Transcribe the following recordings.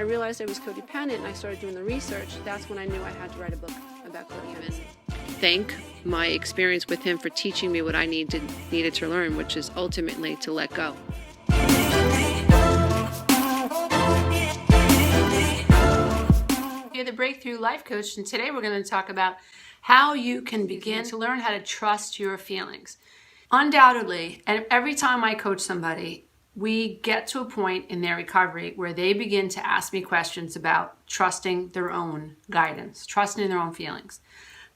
realized I was codependent and I started doing the research, that's when I knew I had to write a book about codependency. Thank my experience with him for teaching me what I needed to learn, which is ultimately to let go. You're the Breakthrough Life Coach, and today we're going to talk about how you can begin to learn how to trust your feelings. Undoubtedly, and every time I coach somebody, we get to a point in their recovery where they begin to ask me questions about trusting their own guidance, trusting their own feelings.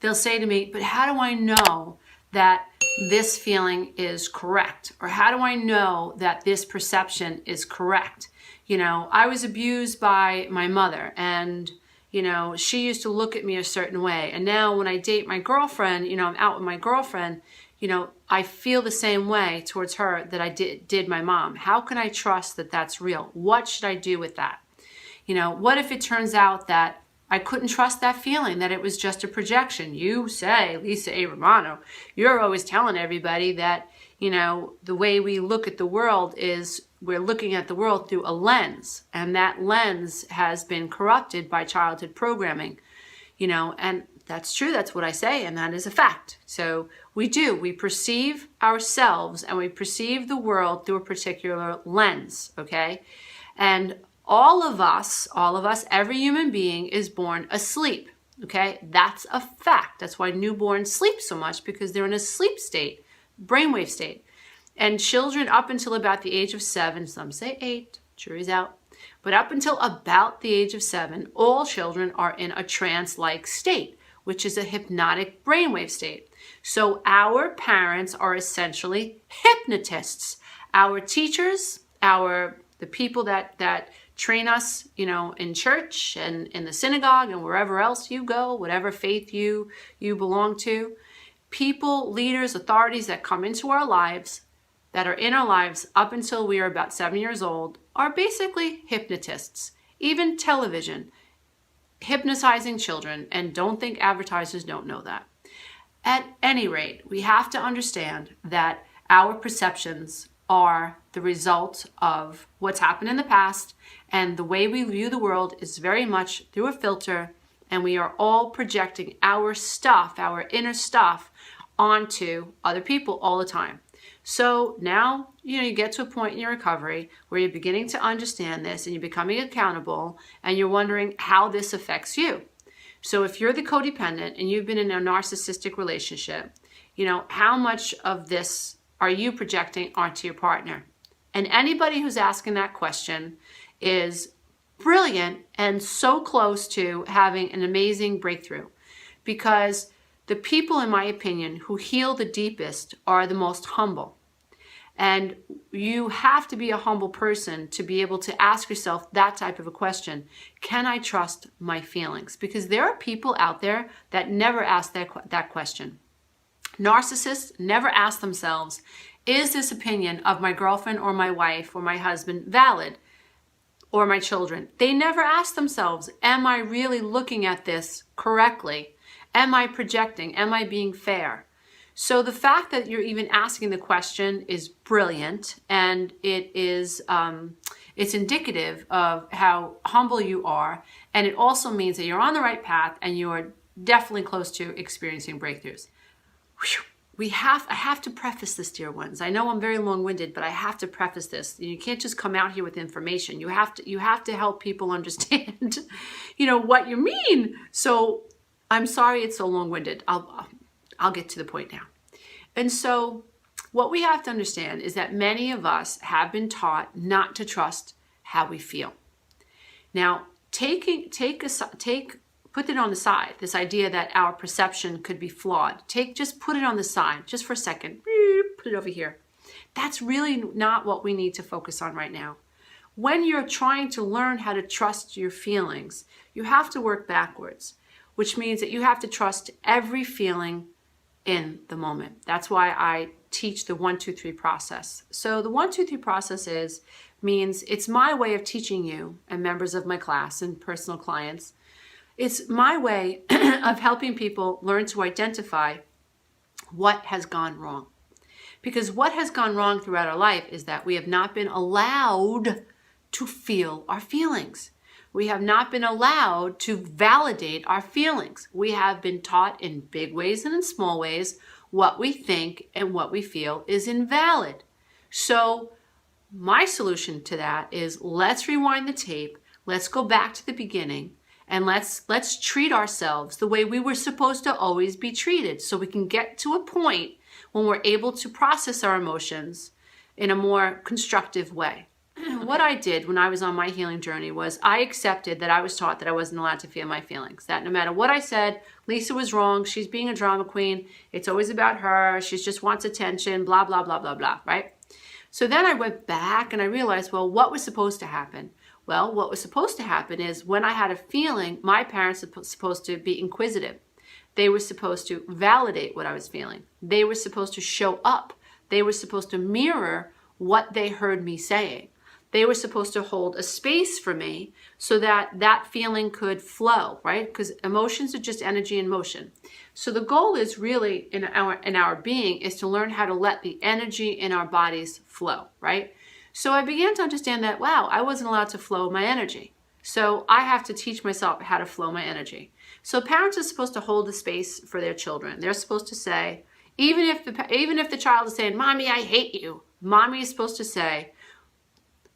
They'll say to me, but how do I know that this feeling is correct? Or how do I know that this perception is correct? You know, I was abused by my mother, and you know, she used to look at me a certain way. And now when I date my girlfriend, you know, I'm out with my girlfriend, you know, I feel the same way towards her that I did my mom. How can I trust that that's real? What should I do with that? You know, what if it turns out that I couldn't trust that feeling, that it was just a projection? You say, Lisa A. Romano, you're always telling everybody that, you know, the way we look at the world is we're looking at the world through a lens, and that lens has been corrupted by childhood programming, you know, and that's true. That's what I say, and that is a fact. So we perceive ourselves and we perceive the world through a particular lens, okay? And all of us, every human being is born asleep, okay? That's a fact. That's why newborns sleep so much, because they're in a sleep state, brainwave state. And children up until about the age of 7, some say 8, jury's out, but up until about the age of 7, all children are in a trance-like state, which is a hypnotic brainwave state. So our parents are essentially hypnotists. Our teachers, the people that train us, you know, in church and in the synagogue and wherever else you go, whatever faith you belong to, people, leaders, authorities that come into our lives, that are in our lives up until we are about 7 years old, are basically hypnotists. Even television, hypnotizing children, and don't think advertisers don't know that. At any rate, we have to understand that our perceptions are the result of what's happened in the past, and the way we view the world is very much through a filter, and we are all projecting our stuff, our inner stuff, onto other people all the time. So now, you know, you get to a point in your recovery where you're beginning to understand this and you're becoming accountable, and you're wondering how this affects you. So if you're the codependent and you've been in a narcissistic relationship, you know, how much of this are you projecting onto your partner? And anybody who's asking that question is brilliant and so close to having an amazing breakthrough, because the people, in my opinion, who heal the deepest are the most humble. And you have to be a humble person to be able to ask yourself that type of a question. Can I trust my feelings? Because there are people out there that never ask that question. Narcissists never ask themselves, is this opinion of my girlfriend or my wife or my husband valid? Or my children? They never ask themselves, am I really looking at this correctly? Am I projecting? Am I being fair? So the fact that you're even asking the question is brilliant, and it is it's indicative of how humble you are, and it also means that you're on the right path and you're definitely close to experiencing breakthroughs. Whew. I have to preface this, dear ones. I know I'm very long-winded, but I have to preface this. You can't just come out here with information. You have to help people understand, you know, what you mean. So I'm sorry it's so long-winded. I'll get to the point now. And so what we have to understand is that many of us have been taught not to trust how we feel. Now, put it on the side, this idea that our perception could be flawed. Just put it on the side, just for a second. Put it over here. That's really not what we need to focus on right now. When you're trying to learn how to trust your feelings, you have to work backwards, which means that you have to trust every feeling in the moment. That's why I teach the 1, 2, 3 process. So the 1, 2, 3 process means it's my way of teaching you and members of my class and personal clients. It's my way of helping people learn to identify what has gone wrong. Because what has gone wrong throughout our life is that we have not been allowed to feel our feelings. We have not been allowed to validate our feelings. We have been taught in big ways and in small ways what we think and what we feel is invalid. So my solution to that is let's rewind the tape. Let's go back to the beginning and let's treat ourselves the way we were supposed to always be treated, so we can get to a point when we're able to process our emotions in a more constructive way. What I did when I was on my healing journey was I accepted that I was taught that I wasn't allowed to feel my feelings. That no matter what I said, Lisa was wrong. She's being a drama queen. It's always about her. She just wants attention, blah, blah, blah, blah, blah, right? So then I went back and I realized, well, what was supposed to happen? Well, what was supposed to happen is when I had a feeling, my parents were supposed to be inquisitive. They were supposed to validate what I was feeling. They were supposed to show up. They were supposed to mirror what they heard me saying. They were supposed to hold a space for me so that that feeling could flow, right? Because emotions are just energy in motion. So the goal is really in our being is to learn how to let the energy in our bodies flow, right? So I began to understand that, wow, I wasn't allowed to flow my energy. So I have to teach myself how to flow my energy. So parents are supposed to hold a space for their children. They're supposed to say, even if the child is saying, "Mommy, I hate you," mommy is supposed to say,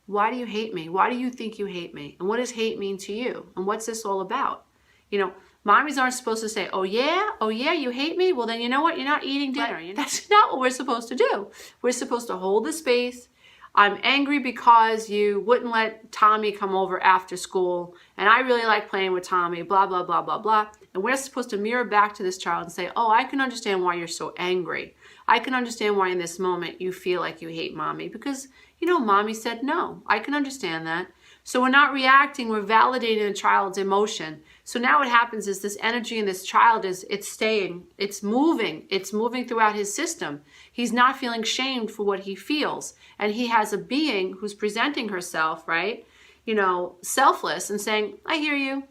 "Why do you hate me? Why do you think you hate me? And what does hate mean to you? And what's this all about?" You know, mommies aren't supposed to say, oh yeah, you hate me? Well, then you know what? You're not eating dinner. That's not what we're supposed to do. We're supposed to hold the space. I'm angry because you wouldn't let Tommy come over after school, and I really like playing with Tommy, blah, blah, blah, blah, blah. And we're supposed to mirror back to this child and say, oh, I can understand why you're so angry. I can understand why in this moment you feel like you hate mommy because, you know, mommy said no. I can understand that. So we're not reacting, we're validating the child's emotion. So now what happens is this energy in this child it's staying, it's moving throughout his system. He's not feeling shamed for what he feels. And he has a being who's presenting herself, right? You know, selfless and saying, I hear you,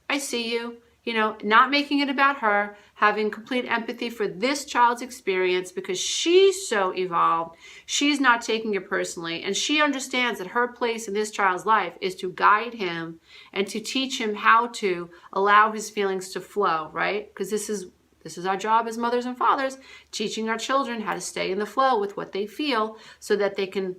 I see you. You know, not making it about her, having complete empathy for this child's experience because she's so evolved, she's not taking it personally, and she understands that her place in this child's life is to guide him and to teach him how to allow his feelings to flow, right? Because this is our job as mothers and fathers, teaching our children how to stay in the flow with what they feel so that they can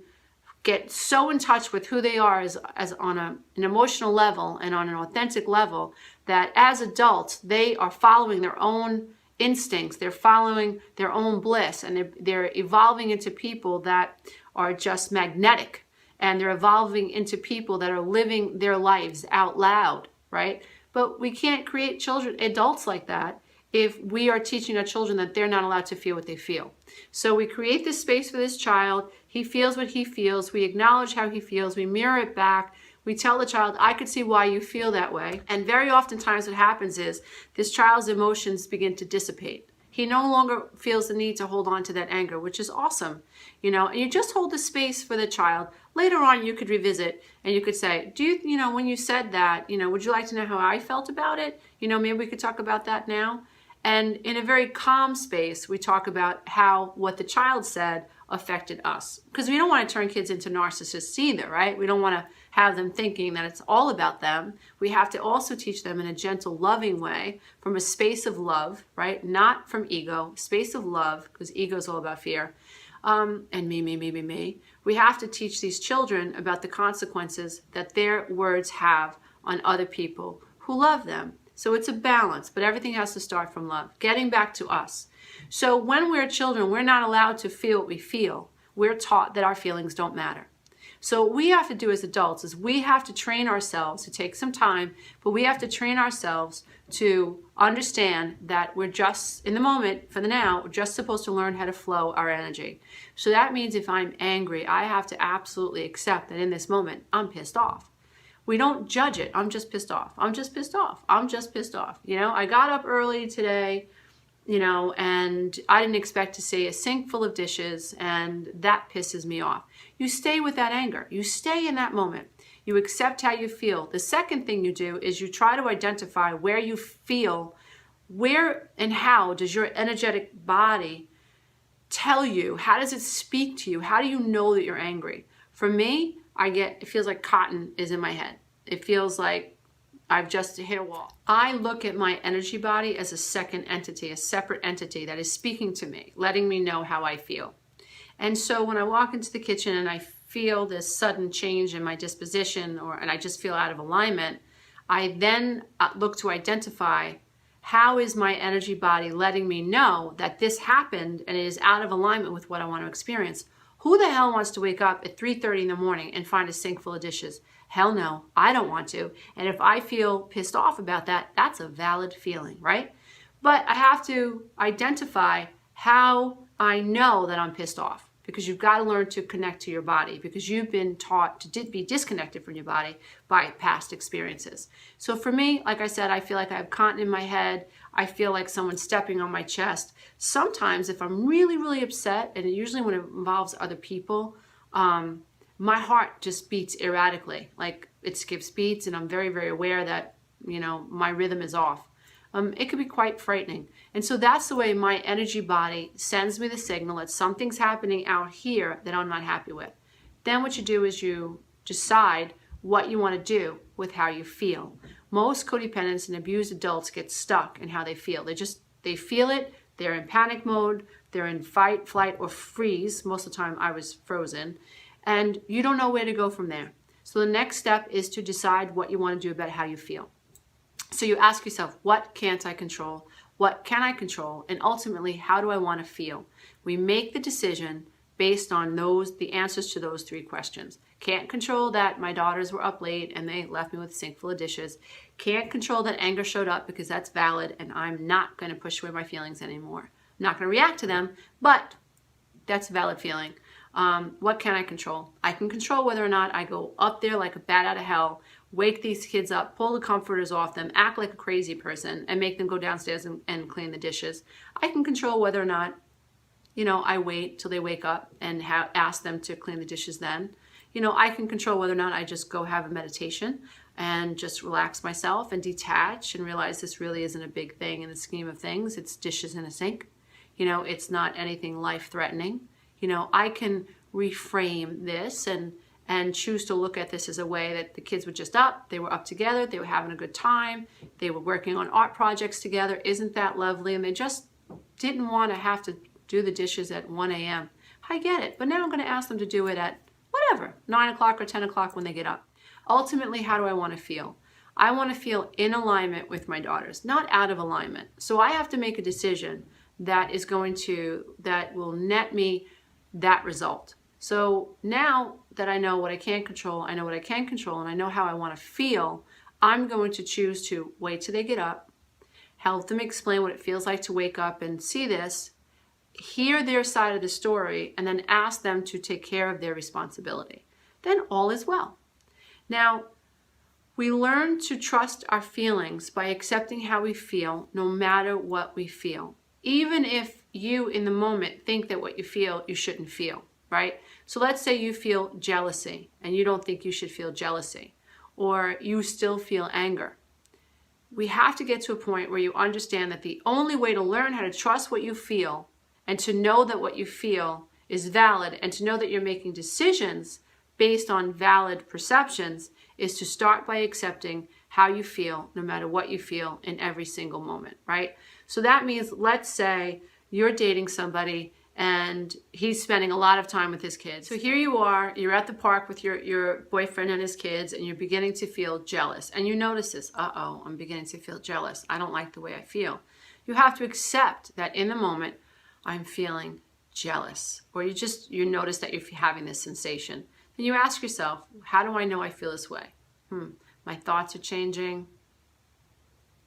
get so in touch with who they are as on an emotional level and on an authentic level that as adults, they are following their own instincts, they're following their own bliss, and they're evolving into people that are just magnetic, and they're evolving into people that are living their lives out loud, right? But we can't create adults like that if we are teaching our children that they're not allowed to feel what they feel. So we create this space for this child. He feels what he feels. We acknowledge how he feels. We mirror it back. We tell the child, I could see why you feel that way. And very oftentimes what happens is this child's emotions begin to dissipate. He no longer feels the need to hold on to that anger, which is awesome. You know, and you just hold the space for the child. Later on, you could revisit and you could say, when you said that, would you like to know how I felt about it? Maybe we could talk about that now. And in a very calm space, we talk about how what the child said affected us. Because we don't want to turn kids into narcissists either, right? We don't want to have them thinking that it's all about them. We have to also teach them in a gentle, loving way from a space of love, right? Not from ego, space of love, because ego is all about fear. And me. We have to teach these children about the consequences that their words have on other people who love them. So it's a balance, but everything has to start from love. Getting back to us. So when we're children, we're not allowed to feel what we feel. We're taught that our feelings don't matter. So what we have to do as adults is we have to train ourselves to take some time, but we have to train ourselves to understand that we're just, in the moment, for the now, we're just supposed to learn how to flow our energy. So that means if I'm angry, I have to absolutely accept that in this moment, I'm pissed off. We don't judge it. I'm just pissed off. I'm just pissed off. I'm just pissed off. I got up early today, and I didn't expect to see a sink full of dishes, and that pisses me off. You stay with that anger. You stay in that moment. You accept how you feel. The second thing you do is you try to identify where you feel, where and how does your energetic body tell you? How does it speak to you? How do you know that you're angry? For me, it feels like cotton is in my head. It feels like I've just hit a wall. I look at my energy body as a second entity, a separate entity that is speaking to me, letting me know how I feel. And so when I walk into the kitchen and I feel this sudden change in my disposition, and I just feel out of alignment, I then look to identify, how is my energy body letting me know that this happened and it is out of alignment with what I want to experience? Who the hell wants to wake up at 3:30 in the morning and find a sink full of dishes? Hell no, I don't want to. And if I feel pissed off about that, that's a valid feeling, right? But I have to identify how I know that I'm pissed off, because you've got to learn to connect to your body, because you've been taught to be disconnected from your body by past experiences. So for me, like I said, I feel like I have cotton in my head. I feel like someone's stepping on my chest. Sometimes if I'm really, really upset, and usually when it involves other people, my heart just beats erratically. Like it skips beats, and I'm very, very aware that, my rhythm is off. It could be quite frightening. And so that's the way my energy body sends me the signal that something's happening out here that I'm not happy with. Then what you do is you decide what you want to do with how you feel. Most codependents and abused adults get stuck in how they feel. They feel it, they're in panic mode, they're in fight, flight, or freeze. Most of the time I was frozen. And you don't know where to go from there. So the next step is to decide what you want to do about how you feel. So you ask yourself, what can't I control? What can I control? And ultimately, how do I want to feel? We make the decision based on the answers to those three questions. Can't control that my daughters were up late and they left me with a sink full of dishes. Can't control that anger showed up, because that's valid and I'm not going to push away my feelings anymore. I'm not going to react to them, but that's a valid feeling. What can I control? I can control whether or not I go up there like a bat out of hell, wake these kids up, pull the comforters off them, act like a crazy person, and make them go downstairs and clean the dishes. I can control whether or not, I wait till they wake up and ask them to clean the dishes then. I can control whether or not I just go have a meditation and just relax myself and detach and realize this really isn't a big thing in the scheme of things. It's dishes in a sink. It's not anything life-threatening. I can reframe this and choose to look at this as a way that the kids were just up, they were up together, they were having a good time, they were working on art projects together. Isn't that lovely? And they just didn't want to have to do the dishes at 1 a.m. I get it, but now I'm going to ask them to do it at whatever, 9 o'clock or 10 o'clock when they get up. Ultimately, how do I want to feel? I want to feel in alignment with my daughters, not out of alignment. So I have to make a decision that will net me that result. So now that I know what I can't control, I know what I can control, and I know how I want to feel, I'm going to choose to wait till they get up, help them explain what it feels like to wake up and see this, hear their side of the story, and then ask them to take care of their responsibility. Then all is well. Now, we learn to trust our feelings by accepting how we feel, no matter what we feel. Even if you, in the moment, think that what you feel, you shouldn't feel, right? So let's say you feel jealousy, and you don't think you should feel jealousy, or you still feel anger. We have to get to a point where you understand that the only way to learn how to trust what you feel, and to know that what you feel is valid, and to know that you're making decisions based on valid perceptions, is to start by accepting how you feel, no matter what you feel in every single moment, right? So that means, let's say you're dating somebody and he's spending a lot of time with his kids. So here you are, you're at the park with your boyfriend and his kids, and you're beginning to feel jealous. And you notice this, uh-oh, I'm beginning to feel jealous. I don't like the way I feel. You have to accept that in the moment, I'm feeling jealous. Or you notice that you're having this sensation. Then you ask yourself, how do I know I feel this way? My thoughts are changing.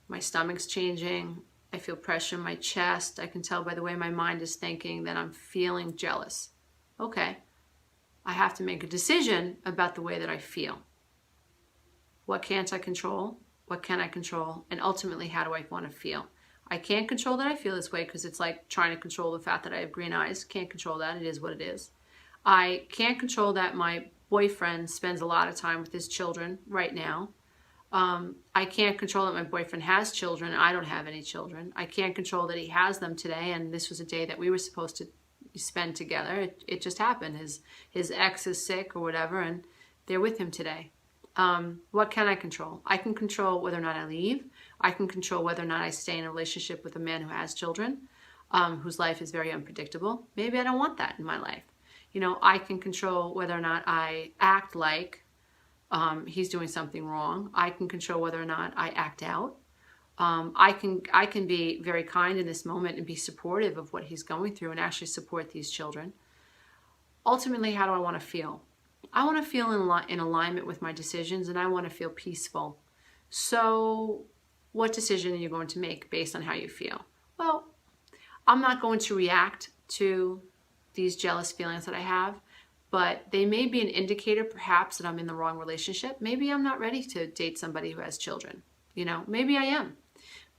My stomach's changing. I feel pressure in my chest. I can tell by the way my mind is thinking that I'm feeling jealous. Okay, I have to make a decision about the way that I feel. What can't I control? What can I control? And ultimately, how do I want to feel? I can't control that I feel this way, because it's like trying to control the fact that I have green eyes. Can't control that. It is what it is. I can't control that my boyfriend spends a lot of time with his children right now. I can't control that my boyfriend has children. I don't have any children. I can't control that he has them today, and this was a day that we were supposed to spend together. It just happened. His ex is sick or whatever, and they're with him today. What can I control? I can control whether or not I leave. I can control whether or not I stay in a relationship with a man who has children, whose life is very unpredictable. Maybe I don't want that in my life. I can control whether or not I act like he's doing something wrong. I can control whether or not I act out. I can be very kind in this moment and be supportive of what he's going through and actually support these children. Ultimately, how do I want to feel? I want to feel in alignment with my decisions, and I want to feel peaceful. So what decision are you going to make based on how you feel? Well, I'm not going to react to these jealous feelings that I have, but they may be an indicator perhaps that I'm in the wrong relationship. Maybe I'm not ready to date somebody who has children. Maybe I am.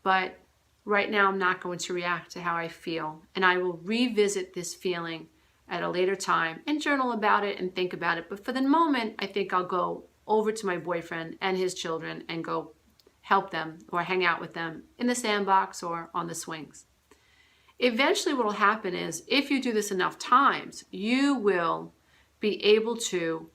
But right now I'm not going to react to how I feel, and I will revisit this feeling at a later time and journal about it and think about it. But for the moment, I think I'll go over to my boyfriend and his children and go help them or hang out with them in the sandbox or on the swings. Eventually what will happen is, if you do this enough times, you will be able to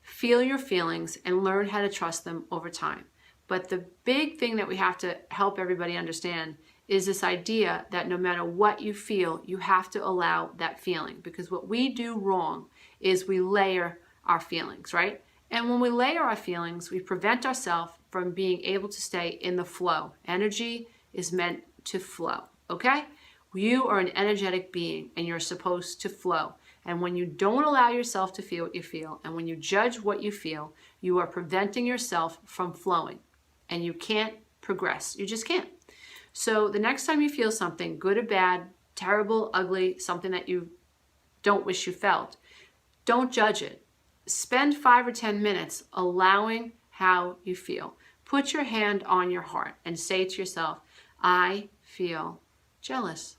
feel your feelings and learn how to trust them over time. But the big thing that we have to help everybody understand is this idea that no matter what you feel, you have to allow that feeling. Because what we do wrong is we layer our feelings, right? And when we layer our feelings, we prevent ourselves from being able to stay in the flow. Energy is meant to flow, okay? You are an energetic being and you're supposed to flow. And when you don't allow yourself to feel what you feel, and when you judge what you feel, you are preventing yourself from flowing. And you can't progress. You just can't. So the next time you feel something, good or bad, terrible, ugly, something that you don't wish you felt, don't judge it. Spend 5 or 10 minutes allowing how you feel. Put your hand on your heart and say to yourself, I feel jealous.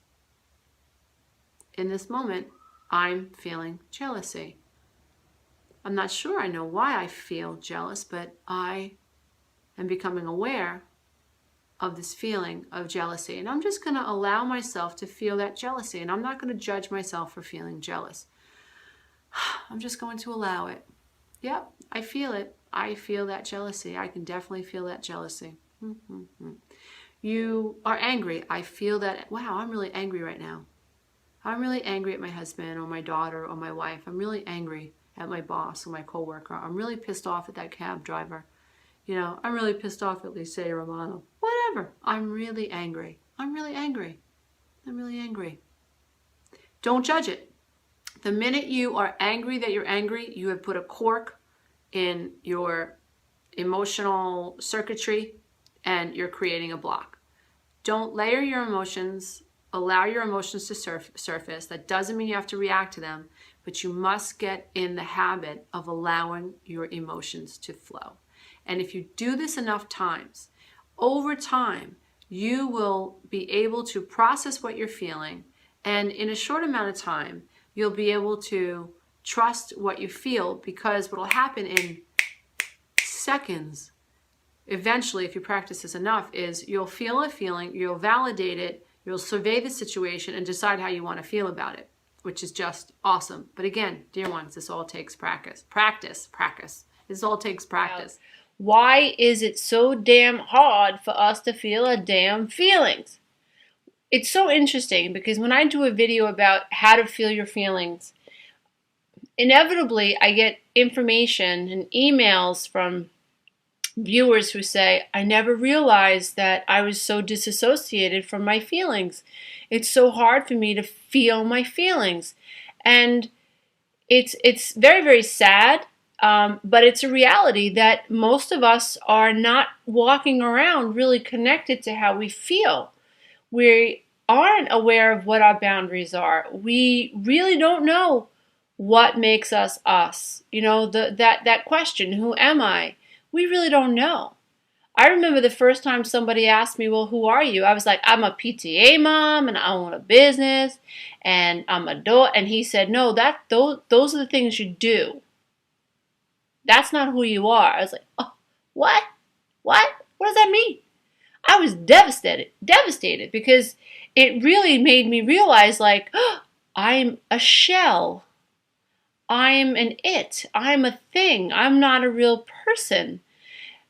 In this moment, I'm feeling jealousy. I'm not sure I know why I feel jealous, but I am becoming aware of this feeling of jealousy. And I'm just going to allow myself to feel that jealousy. And I'm not going to judge myself for feeling jealous. I'm just going to allow it. Yep, I feel it. I feel that jealousy. I can definitely feel that jealousy. You are angry. I feel that. Wow, I'm really angry right now. I'm really angry at my husband or my daughter or my wife. I'm really angry at my boss or my coworker. I'm really pissed off at that cab driver. I'm really pissed off at Lisa Romano. Whatever. I'm really angry. I'm really angry. I'm really angry. Don't judge it. The minute you are angry that you're angry, you have put a cork in your emotional circuitry and you're creating a block. Don't layer your emotions. Allow your emotions to surface. That doesn't mean you have to react to them, but you must get in the habit of allowing your emotions to flow. And if you do this enough times, over time, you will be able to process what you're feeling. And in a short amount of time, you'll be able to trust what you feel, because what will happen in seconds, eventually, if you practice this enough, is you'll feel a feeling, you'll validate it, you'll survey the situation and decide how you want to feel about it, which is just awesome. But again, dear ones, this all takes practice. Practice. This all takes practice. Why is it so damn hard for us to feel our damn feelings? It's so interesting because when I do a video about how to feel your feelings, inevitably I get information and emails from viewers who say, I never realized that I was so disassociated from my feelings. It's so hard for me to feel my feelings. And it's very, very sad. But it's a reality that most of us are not walking around really connected to how we feel. We aren't aware of what our boundaries are. We really don't know what makes us us. That question, who am I? We really don't know. I remember the first time somebody asked me, well, who are you? I was like, I'm a PTA mom and I own a business and I'm a daughter. And he said, no, those are the things you do. That's not who you are. I was like, oh, what? What does that mean? I was devastated because it really made me realize, like, oh, I'm a shell. I'm an it. I'm a thing. I'm not a real person.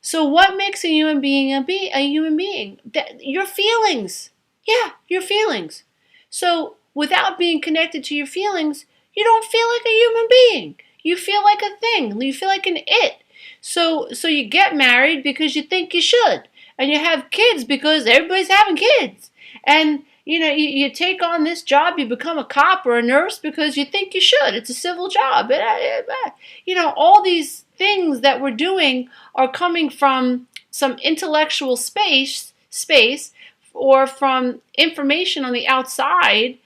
So what makes a human being a human being? Your feelings. Yeah, your feelings. So without being connected to your feelings, you don't feel like a human being. You feel like a thing. You feel like an it. So you get married because you think you should. And you have kids because everybody's having kids. And you take on this job, you become a cop or a nurse because you think you should. It's a civil job. All these things that we're doing are coming from some intellectual space or from information on the outside,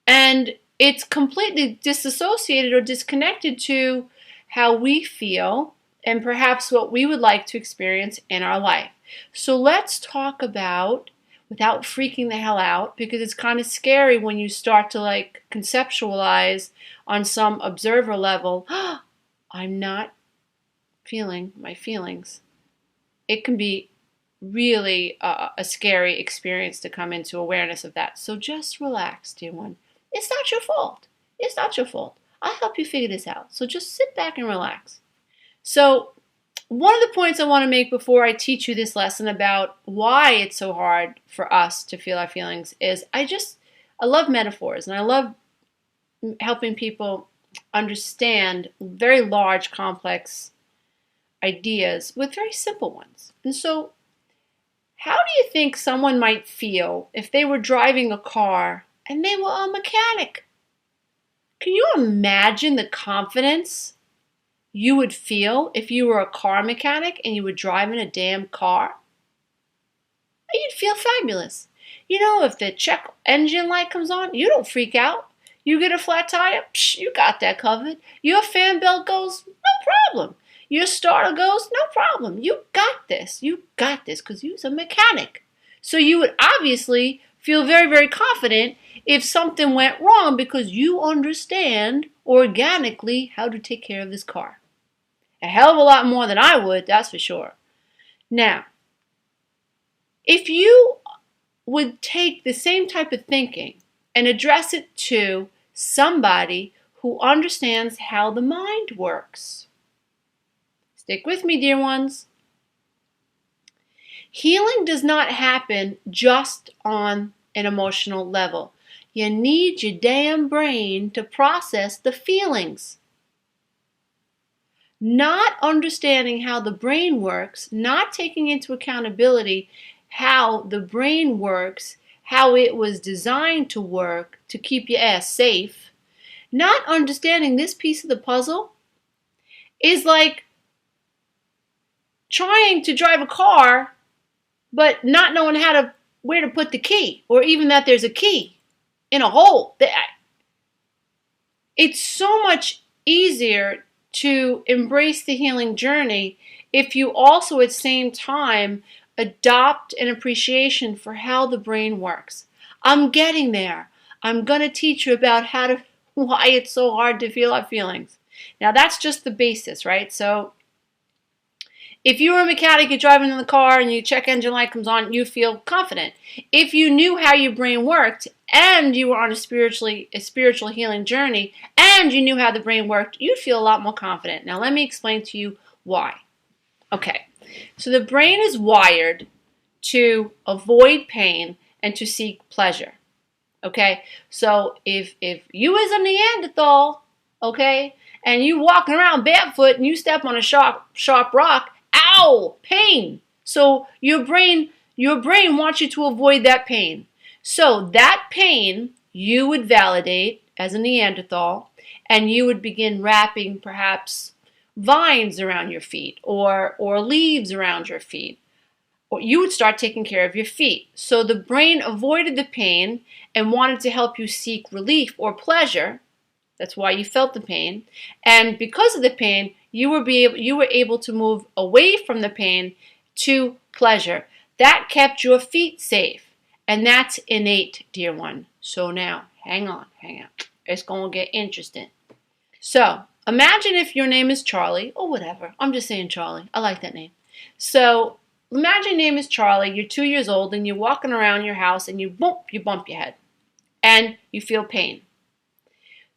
and it's completely disassociated or disconnected to how we feel and perhaps what we would like to experience in our life. So let's talk about, without freaking the hell out, because it's kind of scary when you start to conceptualize on some observer level, I'm not feeling my feelings. It can be really a scary experience to come into awareness of that. So just relax, dear one. It's not your fault. It's not your fault. I'll help you figure this out. So just sit back and relax. So one of the points I want to make before I teach you this lesson about why it's so hard for us to feel our feelings is I love metaphors, and I love helping people understand very large, complex ideas with very simple ones. And so how do you think someone might feel if they were driving a car and they were a mechanic? Can you imagine the confidence you would feel if you were a car mechanic and you were driving a damn car? You'd feel fabulous. If the check engine light comes on, you don't freak out. You get a flat tire, you got that covered. Your fan belt goes, no problem. Your starter goes, no problem. You got this. You got this because you're a mechanic. So you would obviously feel very, very confident if something went wrong because you understand organically how to take care of this car. A hell of a lot more than I would, that's for sure. Now, if you would take the same type of thinking and address it to somebody who understands how the mind works. Stick with me, dear ones. Healing does not happen just on an emotional level. You need your damn brain to process the feelings. Not understanding how the brain works, not taking into accountability how the brain works, how it was designed to work to keep your ass safe, not understanding this piece of the puzzle is like trying to drive a car but not knowing where to put the key, or even that there's a key in a hole. It's so much easier to embrace the healing journey if you also at the same time adopt an appreciation for how the brain works. I'm getting there. I'm going to teach you about why it's so hard to feel our feelings. Now that's just the basis, right? So if you were a mechanic, you're driving in the car and your check engine light comes on, you feel confident. If you knew how your brain worked and you were on a spiritual healing journey and you knew how the brain worked, you'd feel a lot more confident. Now let me explain to you why. Okay, so the brain is wired to avoid pain and to seek pleasure. Okay, so if you is a Neanderthal, okay, and you walking around barefoot and you step on a sharp rock, ow, pain. So your brain wants you to avoid that pain. So that pain you would validate as a Neanderthal, and you would begin wrapping perhaps vines around your feet or leaves around your feet. Or you would start taking care of your feet. So the brain avoided the pain and wanted to help you seek relief or pleasure. That's why you felt the pain. And because of the pain, you were able to move away from the pain to pleasure. That kept your feet safe. And that's innate, dear one. So now, hang on. It's going to get interesting. So imagine if your name is Charlie, or whatever. I'm just saying Charlie. I like that name. So imagine your name is Charlie. You're 2 years old and you're walking around your house and you bump your head. And you feel pain.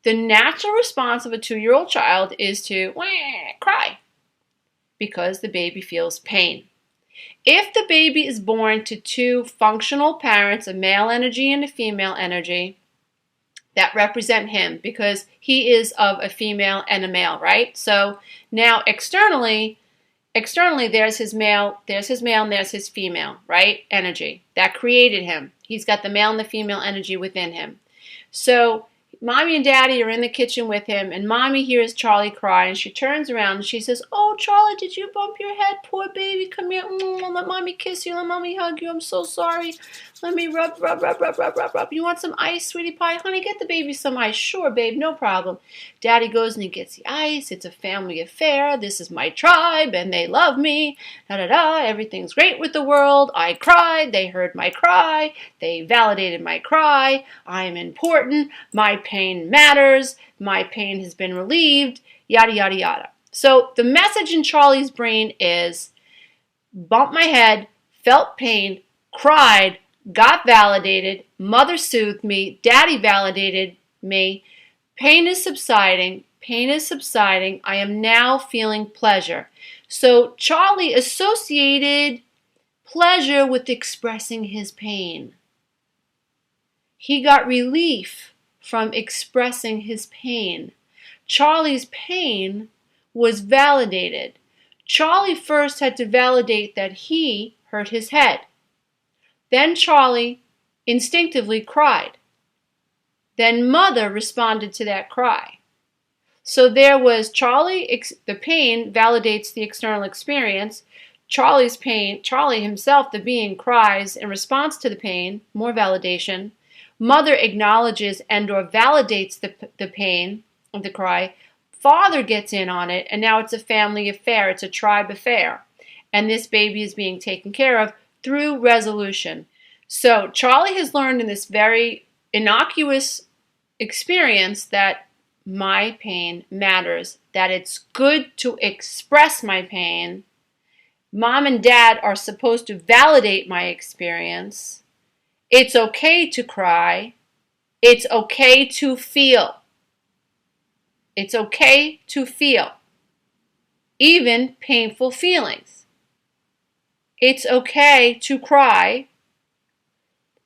The natural response of a 2-year-old child is to cry because the baby feels pain. If the baby is born to two functional parents, a male energy and a female energy, that represent him because he is of a female and a male, right? So now externally there's his male, and there's his female, right? Energy that created him. He's got the male and the female energy within him. So mommy and daddy are in the kitchen with him, and mommy hears Charlie cry, and she turns around and she says, "Oh, Charlie, did you bump your head? Poor baby, come here. Let mommy kiss you. Let mommy hug you. I'm so sorry. Let me rub. You want some ice, sweetie pie? Honey, get the baby some ice. Sure, babe, no problem." Daddy goes and he gets the ice. It's a family affair. This is my tribe, and they love me. Everything's great with the world. I cried. They heard my cry. They validated my cry. I am important. My pain matters. My pain has been relieved. Yada, yada, yada. So the message in Charlie's brain is bumped my head, felt pain, cried, got validated, mother soothed me, daddy validated me, pain is subsiding, I am now feeling pleasure. So Charlie associated pleasure with expressing his pain. He got relief from expressing his pain. Charlie's pain was validated. Charlie first had to validate that he hurt his head. Then Charlie instinctively cried. Then mother responded to that cry. So there was Charlie, the pain validates the external experience. Charlie's pain, Charlie himself, the being, cries in response to the pain, more validation. Mother acknowledges and or validates the pain of the cry. Father gets in on it, and now it's a family affair. It's a tribe affair. And this baby is being taken care of through resolution. So Charlie has learned in this very innocuous experience that my pain matters, that it's good to express my pain. Mom and dad are supposed to validate my experience. It's okay to cry. It's okay to feel. It's okay to feel, even painful feelings. It's okay to cry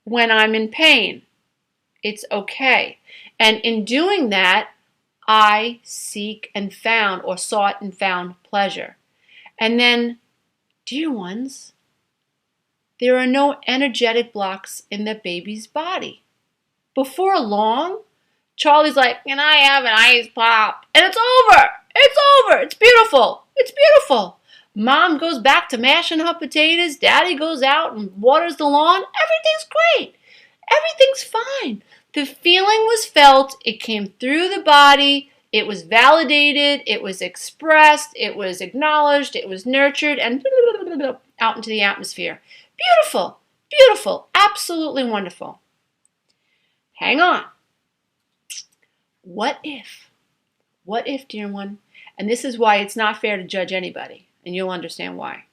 when I'm in pain. It's okay. And in doing that, I sought and found pleasure. And then, dear ones, there are no energetic blocks in the baby's body. Before long, Charlie's like, "Can I have an ice pop?" And it's over. It's over. It's beautiful. It's beautiful. Mom goes back to mashing her potatoes. Daddy goes out and waters the lawn. Everything's great. Everything's fine. The feeling was felt. It came through the body. It was validated. It was expressed. It was acknowledged. It was nurtured and out into the atmosphere. Beautiful. Beautiful. Absolutely wonderful. Hang on. What if, dear one, and this is why it's not fair to judge anybody, and you'll understand why.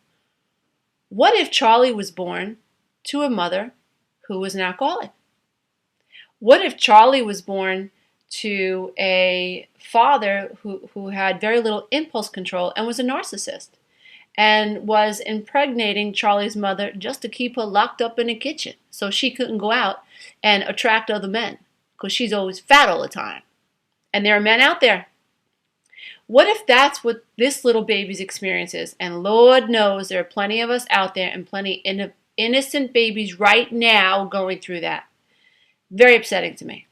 What if Charlie was born to a mother who was an alcoholic? What if Charlie was born to a father who had very little impulse control and was a narcissist and was impregnating Charlie's mother just to keep her locked up in a kitchen so she couldn't go out and attract other men because she's always fat all the time? And there are men out there. What if that's what this little baby's experience is? And Lord knows there are plenty of us out there and plenty innocent babies right now going through that. Very upsetting to me.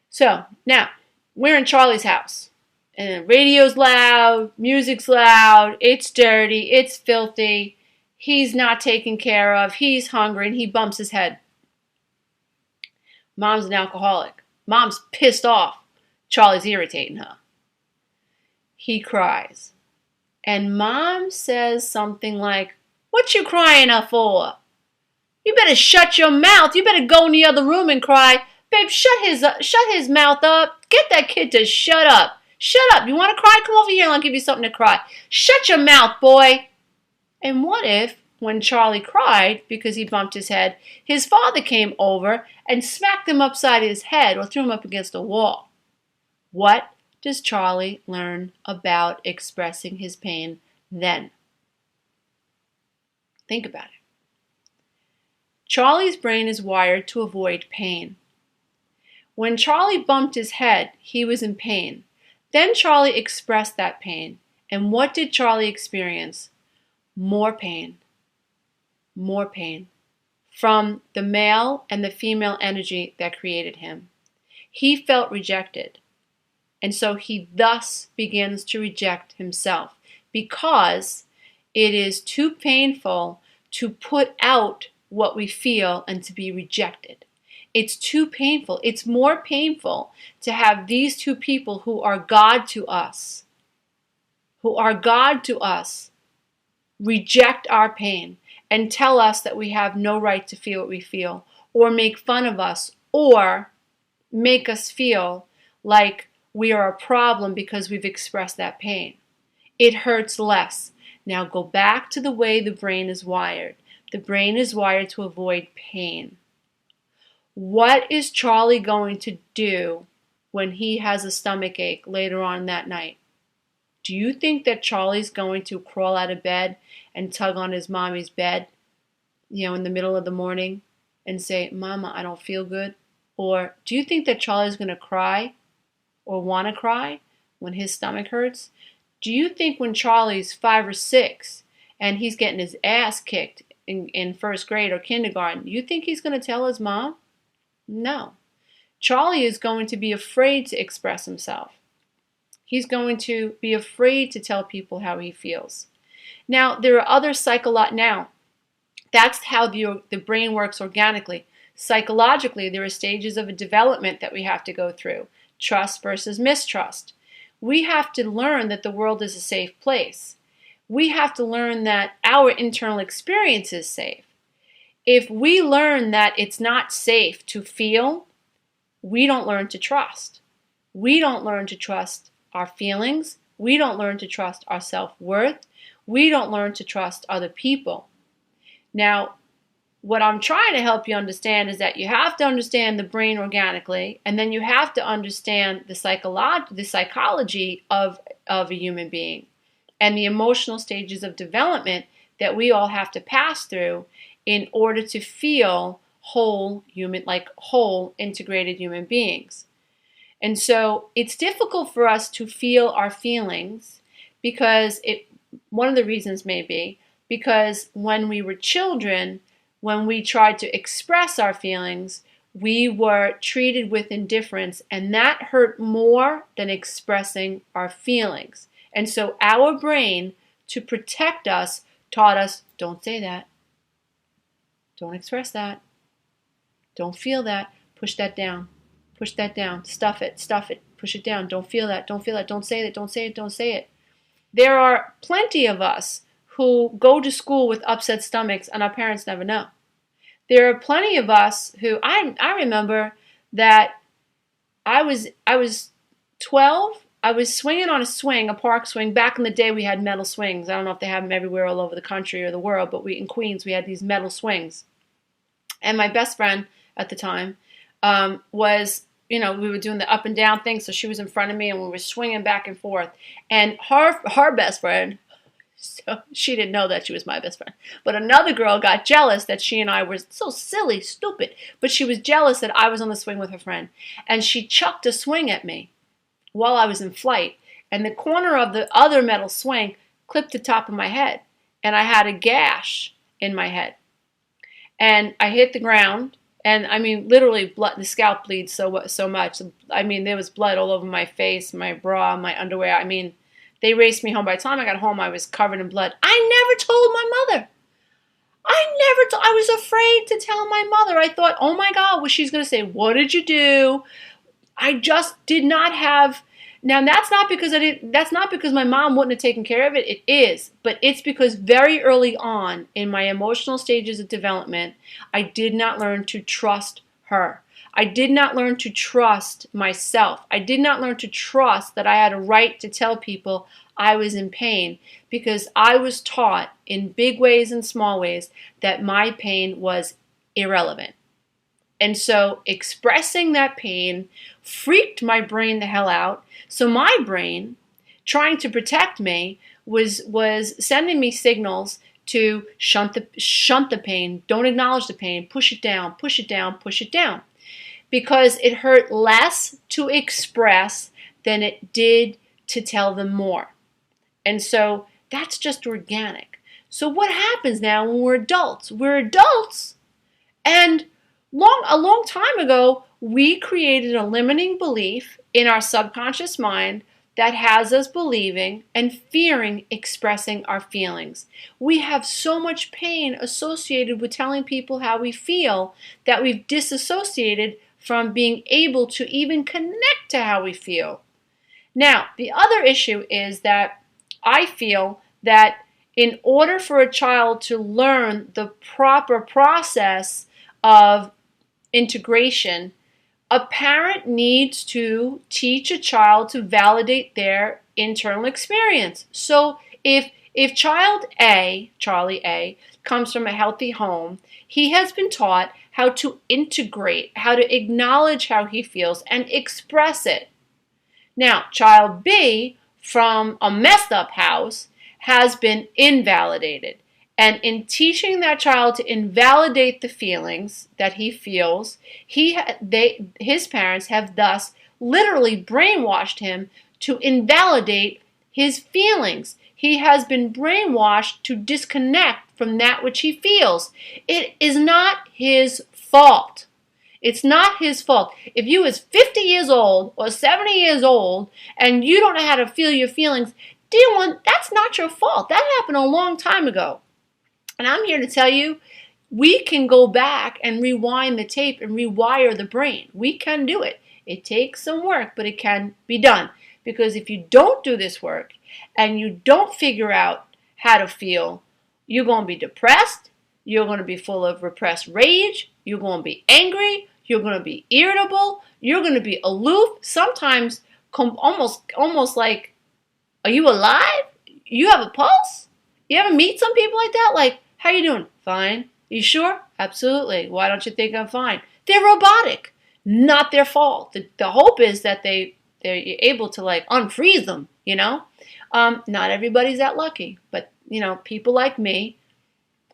So now we're in Charlie's house. And the radio's loud, music's loud, it's dirty, it's filthy. He's not taken care of, he's hungry, and he bumps his head. Mom's an alcoholic. Mom's pissed off. Charlie's irritating her. He cries. And Mom says something like, "What you crying up for? You better shut your mouth. You better go in the other room and cry. Babe, shut his mouth up. Get that kid to shut up. Shut up. You want to cry? Come over here and I'll give you something to cry. Shut your mouth, boy." And what if, when Charlie cried because he bumped his head, his father came over and smacked him upside his head or threw him up against a wall? What does Charlie learn about expressing his pain then? Think about it. Charlie's brain is wired to avoid pain. When Charlie bumped his head, he was in pain. Then Charlie expressed that pain. And what did Charlie experience? More pain. More pain. From the male and the female energy that created him. He felt rejected. And so he thus begins to reject himself because it is too painful to put out what we feel and to be rejected. It's too painful. It's more painful to have these two people who are God to us, reject our pain and tell us that we have no right to feel what we feel, or make fun of us, or make us feel like we are a problem because we've expressed that pain. It hurts less. Now go back to the way the brain is wired. The brain is wired to avoid pain. What is Charlie going to do when he has a stomach ache later on that night? Do you think that Charlie's going to crawl out of bed and tug on his mommy's bed, in the middle of the morning and say, "Mama, I don't feel good"? Or do you think that Charlie's going to cry or want to cry when his stomach hurts? Do you think when Charlie's 5 or 6 and he's getting his ass kicked in first grade or kindergarten, you think he's going to tell his mom? No. Charlie is going to be afraid to express himself. He's going to be afraid to tell people how he feels. Now, there are other Now, that's how the brain works organically. Psychologically, there are stages of a development that we have to go through. Trust versus mistrust. We have to learn that the world is a safe place. We have to learn that our internal experience is safe. If we learn that it's not safe to feel, we don't learn to trust. We don't learn to trust our feelings. We don't learn to trust our self-worth. We don't learn to trust other people. Now, what I'm trying to help you understand is that you have to understand the brain organically, and then you have to understand the psychology of a human being and the emotional stages of development that we all have to pass through in order to feel whole, integrated human beings. And so it's difficult for us to feel our feelings because one of the reasons may be because when we were children, when we tried to express our feelings, we were treated with indifference, and that hurt more than expressing our feelings. And so our brain, to protect us, taught us, don't say that. Don't express that. Don't feel that. Push that down. Push that down. Stuff it. Push it down. Don't feel that. Don't feel that. Don't say it. Don't say it. Don't say it. There are plenty of us who go to school with upset stomachs and our parents never know. There are plenty of us who, I remember that I was 12, I was swinging on a park swing. Back in the day we had metal swings. I don't know if they have them everywhere all over the country or the world, but in Queens we had these metal swings. And my best friend at the time was, we were doing the up and down thing, so she was in front of me and we were swinging back and forth. And her best friend, so she didn't know that she was my best friend. But another girl got jealous that she and I were so silly, stupid. But she was jealous that I was on the swing with her friend. And she chucked a swing at me while I was in flight. And the corner of the other metal swing clipped the top of my head. And I had a gash in my head. And I hit the ground. And literally blood, the scalp bleeds so much. There was blood all over my face, my bra, my underwear. They raced me home. By the time I got home, I was covered in blood. I never told my mother. I was afraid to tell my mother. I thought, oh my God, well, she's going to say, what did you do? I just did not have. Now, that's not because my mom wouldn't have taken care of it. It is. But it's because very early on in my emotional stages of development, I did not learn to trust her. I did not learn to trust myself. I did not learn to trust that I had a right to tell people I was in pain because I was taught in big ways and small ways that my pain was irrelevant. And so expressing that pain freaked my brain the hell out. So my brain, trying to protect me, was sending me signals to shunt the pain, don't acknowledge the pain, push it down, push it down, push it down. Because it hurt less to express than it did to tell them more. And so that's just organic. So what happens now when we're adults? We're adults, and a long time ago, we created a limiting belief in our subconscious mind that has us believing and fearing expressing our feelings. We have so much pain associated with telling people how we feel that we've disassociated from being able to even connect to how we feel. Now, the other issue is that I feel that in order for a child to learn the proper process of integration, a parent needs to teach a child to validate their internal experience. So if child A, Charlie A, comes from a healthy home, he has been taught how to integrate, how to acknowledge how he feels and express it. Now, child B from a messed up house has been invalidated. And in teaching that child to invalidate the feelings that he feels, his parents have thus literally brainwashed him to invalidate his feelings. He has been brainwashed to disconnect from that which he feels. It is not his fault. It's not his fault. If you was 50 years old or 70 years old and you don't know how to feel your feelings, dear one, that's not your fault. That happened a long time ago. And I'm here to tell you, we can go back and rewind the tape and rewire the brain. We can do it. It takes some work, but it can be done. Because if you don't do this work and you don't figure out how to feel, you're going to be depressed. You're going to be full of repressed rage. You're going to be angry. You're going to be irritable. You're going to be aloof. Sometimes almost like, are you alive? You have a pulse? You ever meet some people like that? Like, how you doing? Fine. You sure? Absolutely. Why don't you think I'm fine? They're robotic. Not their fault. The hope is that they're able to like unfreeze them, you know? Not everybody's that lucky. But, you know, people like me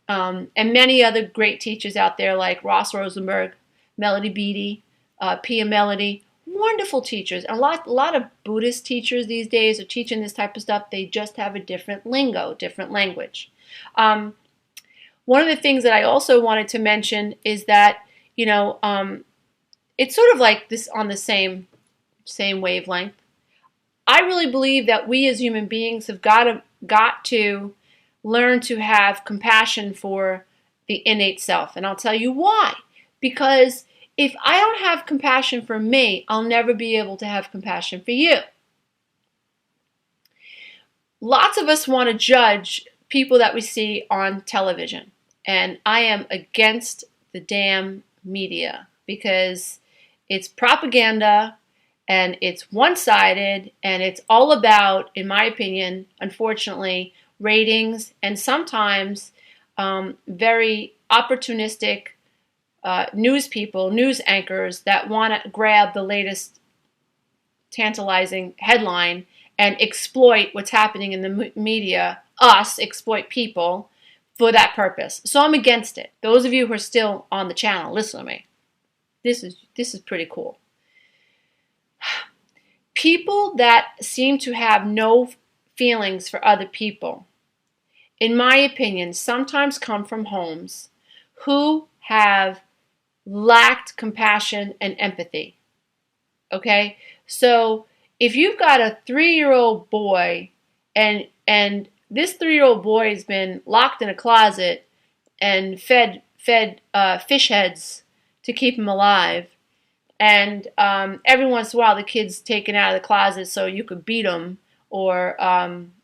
and many other great teachers out there like Ross Rosenberg, Melody Beattie, Pia Melody, wonderful teachers. A lot of Buddhist teachers these days are teaching this type of stuff. They just have a different lingo, different language. One of the things that I also wanted to mention is that, you know, it's sort of like this on the same wavelength. I really believe that we as human beings have got to learn to have compassion for the innate self. And I'll tell you why. Because if I don't have compassion for me, I'll never be able to have compassion for you. Lots of us want to judge people that we see on television. And I am against the damn media because it's propaganda and it's one-sided and it's all about, in my opinion, unfortunately, ratings and sometimes very opportunistic news anchors that want to grab the latest tantalizing headline and exploit what's happening in the media, exploit people for that purpose. So I'm against it. Those of you who are still on the channel, listen to me. This is pretty cool. People that seem to have no feelings for other people, in my opinion, sometimes come from homes who have lacked compassion and empathy. Okay? So if you've got a 3-year-old boy and this 3-year-old boy has been locked in a closet and fed fish heads to keep him alive, and every once in a while the kid's taken out of the closet so you could beat him or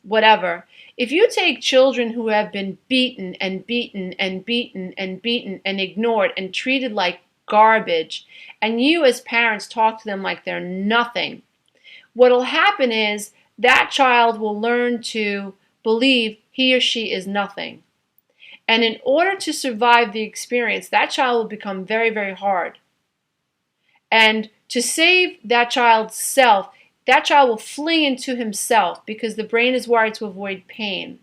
whatever. If you take children who have been beaten and beaten and beaten and beaten and ignored and treated like garbage, and you as parents talk to them like they're nothing, what'll happen is that child will learn to believe he or she is nothing. And in order to survive the experience, that child will become very, very hard. And to save that child's self, that child will flee into himself because the brain is wired to avoid pain.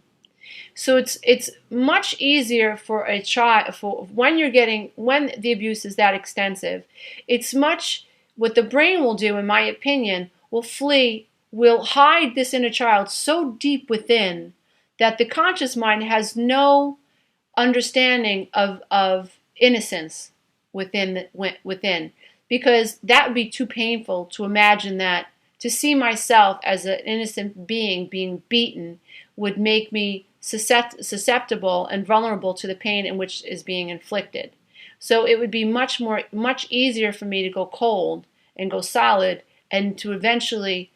So it's much easier for a child, for when the abuse is that extensive. It's much what the brain will do, in my opinion, will hide this inner child so deep within that the conscious mind has no understanding of innocence within, because that would be too painful to imagine. That to see myself as an innocent being being beaten would make me susceptible and vulnerable to the pain in which is being inflicted. So it would be much easier for me to go cold and go solid, and to eventually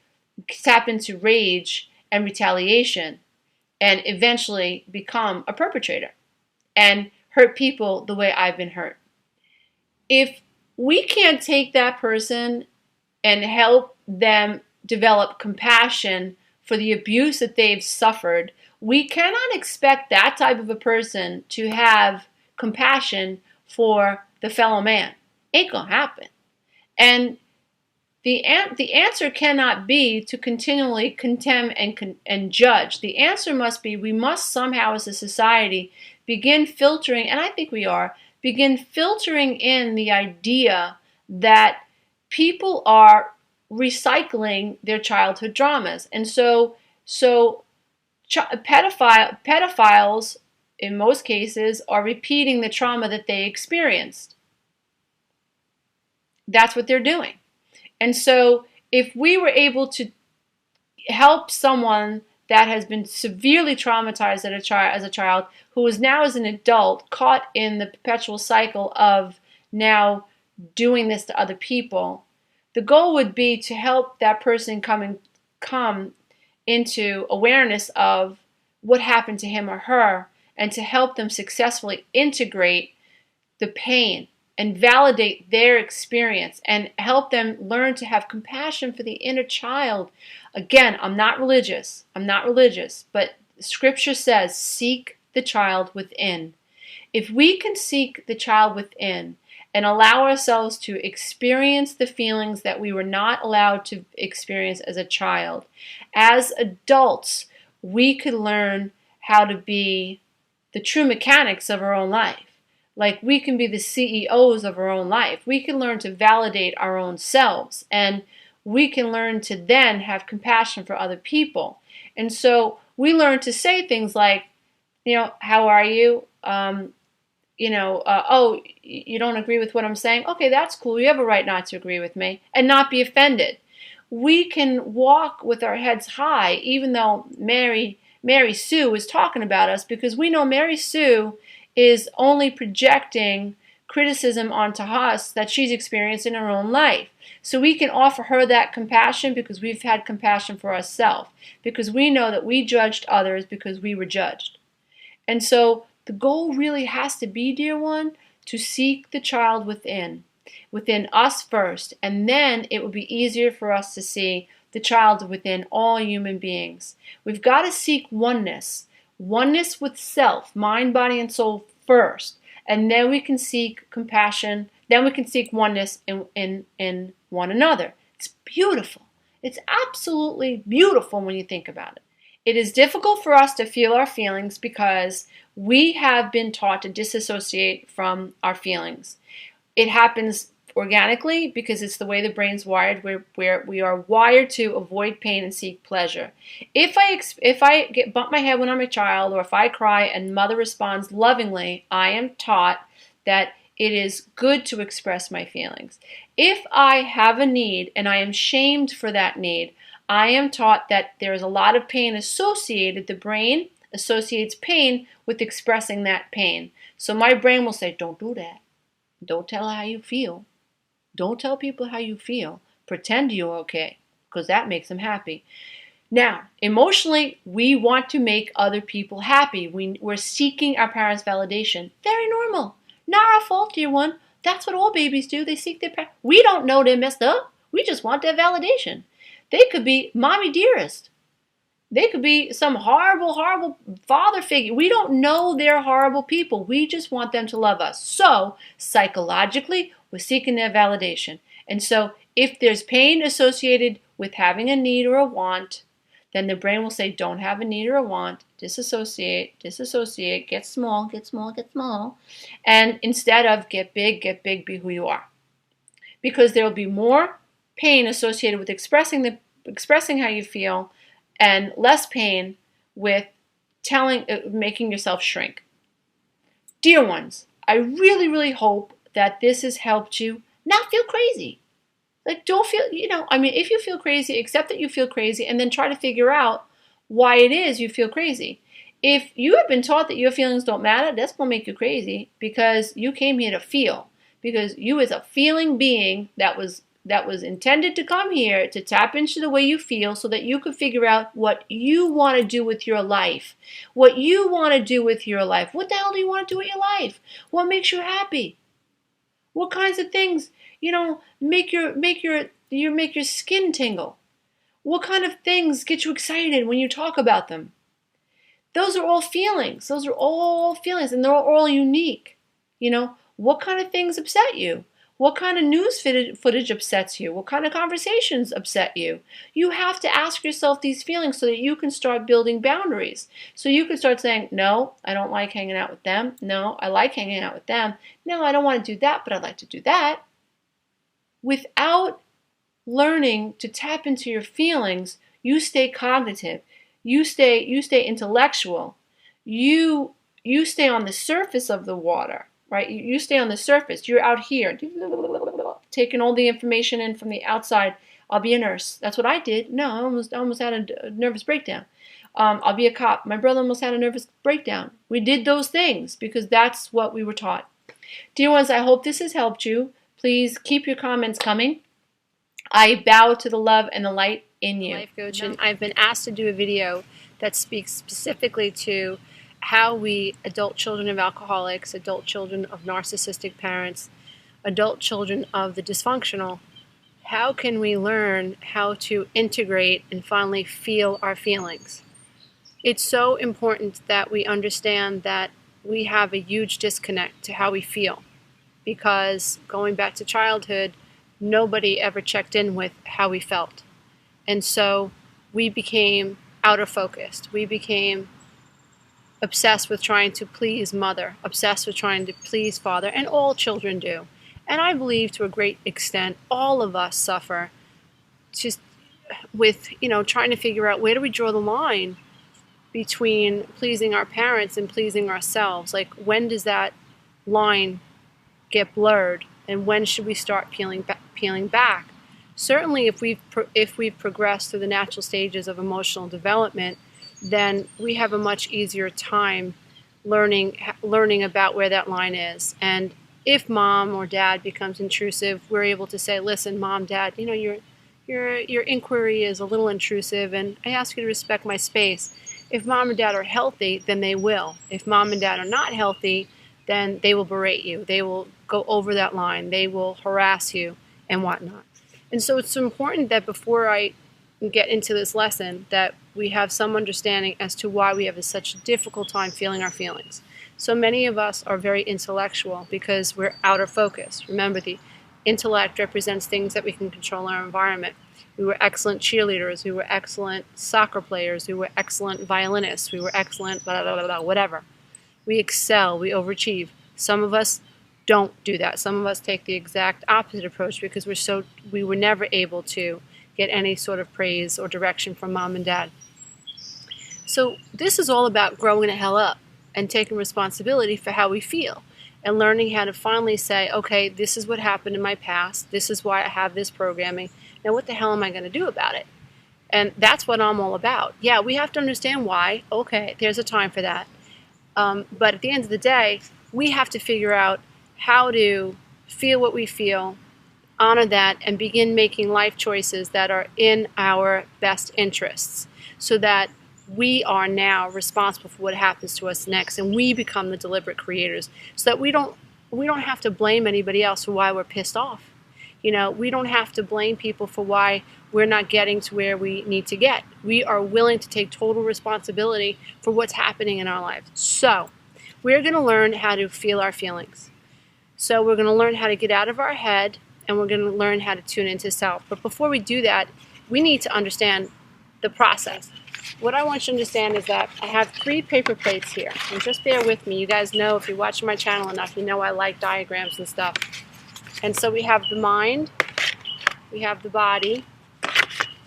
tap into rage and retaliation, and eventually become a perpetrator and hurt people the way I've been hurt. If we can't take that person and help them develop compassion for the abuse that they've suffered, we cannot expect that type of a person to have compassion for the fellow man. Ain't gonna happen. And the answer cannot be to continually condemn and judge. The answer must be, we must somehow as a society begin filtering, and I think we are, begin filtering in the idea that people are recycling their childhood dramas. And so pedophiles in most cases are repeating the trauma that they experienced. That's what they're doing. And so if we were able to help someone that has been severely traumatized as a child, who is now as an adult caught in the perpetual cycle of now doing this to other people, the goal would be to help that person come into awareness of what happened to him or her, and to help them successfully integrate the pain and validate their experience, and help them learn to have compassion for the inner child. Again, I'm not religious, but Scripture says, seek the child within. If we can seek the child within and allow ourselves to experience the feelings that we were not allowed to experience as a child, as adults, we could learn how to be the true mechanics of our own life. Like, we can be the CEOs of our own life. We can learn to validate our own selves, and we can learn to then have compassion for other people. And so we learn to say things like, how are you? Oh, you don't agree with what I'm saying? Okay, that's cool. You have a right not to agree with me, and not be offended. We can walk with our heads high, even though Mary Sue is talking about us, because we know Mary Sue is only projecting criticism onto us that she's experienced in her own life. So we can offer her that compassion because we've had compassion for ourselves, because we know that we judged others because we were judged. And so the goal really has to be, dear one, to seek the child within us first, and then it will be easier for us to see the child within all human beings. We've got to seek oneness with self, mind, body, and soul first, and then we can seek compassion. Then we can seek oneness in one another. It's beautiful. It's absolutely beautiful when you think about it. It is difficult for us to feel our feelings because we have been taught to disassociate from our feelings. It happens organically because it's the way the brain's wired, where we are wired to avoid pain and seek pleasure. If I bump my head when I'm a child, or if I cry and mother responds lovingly, I am taught that it is good to express my feelings. If I have a need and I am shamed for that need, I am taught that there is a lot of pain associated. The brain associates pain with expressing that pain. So my brain will say, don't do that. Don't tell how you feel. Don't tell people how you feel. Pretend you're okay, because that makes them happy. Now, emotionally, we want to make other people happy. We're seeking our parents' validation. Very normal. Not our fault, dear one. That's what all babies do. They seek their parents. We don't know they're messed up. We just want their validation. They could be mommy dearest. They could be some horrible, horrible father figure. We don't know they're horrible people. We just want them to love us. So, psychologically, we're seeking their validation. And so, if there's pain associated with having a need or a want, then the brain will say, don't have a need or a want, disassociate, disassociate, get small, get small, get small, and instead of get big, be who you are. Because there will be more pain associated with expressing how you feel, and less pain with making yourself shrink. Dear ones, I really, really hope that this has helped you not feel crazy. Like, don't feel, if you feel crazy, accept that you feel crazy, and then try to figure out why it is you feel crazy. If you have been taught that your feelings don't matter, that's going to make you crazy, because you came here to feel. Because you as a feeling being that was intended to come here to tap into the way you feel so that you could figure out what you want to do with your life. What you want to do with your life. What the hell do you want to do with your life? What makes you happy? What kinds of things, make your skin tingle? What kind of things get you excited when you talk about them? Those are all feelings. Those are all feelings, and they're all unique. What kind of things upset you? What kind of news footage upsets you? What kind of conversations upset you? You have to ask yourself these feelings so that you can start building boundaries. So you can start saying, no, I don't like hanging out with them. No, I like hanging out with them. No, I don't want to do that, but I'd like to do that. Without learning to tap into your feelings, you stay cognitive. You stay intellectual. You stay on the surface of the water. Right? You stay on the surface. You're out here, taking all the information in from the outside. I'll be a nurse. That's what I did. No, I almost had a nervous breakdown. I'll be a cop. My brother almost had a nervous breakdown. We did those things because that's what we were taught. Dear ones, I hope this has helped you. Please keep your comments coming. I bow to the love and the light in you. Life coach, and I've been asked to do a video that speaks specifically to how we, adult children of alcoholics, adult children of narcissistic parents, adult children of the dysfunctional, how can we learn how to integrate and finally feel our feelings? It's so important that we understand that we have a huge disconnect to how we feel, because going back to childhood, nobody ever checked in with how we felt. And so we became out of focus. We became obsessed with trying to please mother, obsessed with trying to please father, and all children do. And I believe to a great extent all of us suffer just with, trying to figure out, where do we draw the line between pleasing our parents and pleasing ourselves? Like, when does that line get blurred, and when should we start peeling back? Certainly if we've progressed through the natural stages of emotional development, then we have a much easier time learning about where that line is. And if mom or dad becomes intrusive, we're able to say, listen, mom, dad, your inquiry is a little intrusive, and I ask you to respect my space. If mom and dad are healthy, then they will. If mom and dad are not healthy, then they will berate you. They will go over that line. They will harass you and whatnot. And so it's important that before I get into this lesson, that we have some understanding as to why we have such a difficult time feeling our feelings. So many of us are very intellectual because we're out of focus. Remember, the intellect represents things that we can control our environment. We were excellent cheerleaders. We were excellent soccer players. We were excellent violinists. We were excellent blah, blah, blah, blah, whatever. We excel. We overachieve. Some of us don't do that. Some of us take the exact opposite approach because we were never able to get any sort of praise or direction from mom and dad. So this is all about growing the hell up and taking responsibility for how we feel and learning how to finally say, okay, this is what happened in my past. This is why I have this programming. Now what the hell am I going to do about it? And that's what I'm all about. Yeah, we have to understand why. Okay, there's a time for that. But at the end of the day, we have to figure out how to feel what we feel, honor that, and begin making life choices that are in our best interests, so that we are now responsible for what happens to us next, and we become the deliberate creators, so that we don't have to blame anybody else for why we're pissed off. We don't have to blame people for why we're not getting to where we need to get. We are willing to take total responsibility for what's happening in our lives. So we're going to learn how to feel our feelings. So we're going to learn how to get out of our head, and we're going to learn how to tune into self. But before we do that, we need to understand the process. what I want you to understand is that I have 3 paper plates here. And just bear with me. You guys know, if you're watching my channel enough, you know I like diagrams and stuff. And so we have the mind, we have the body,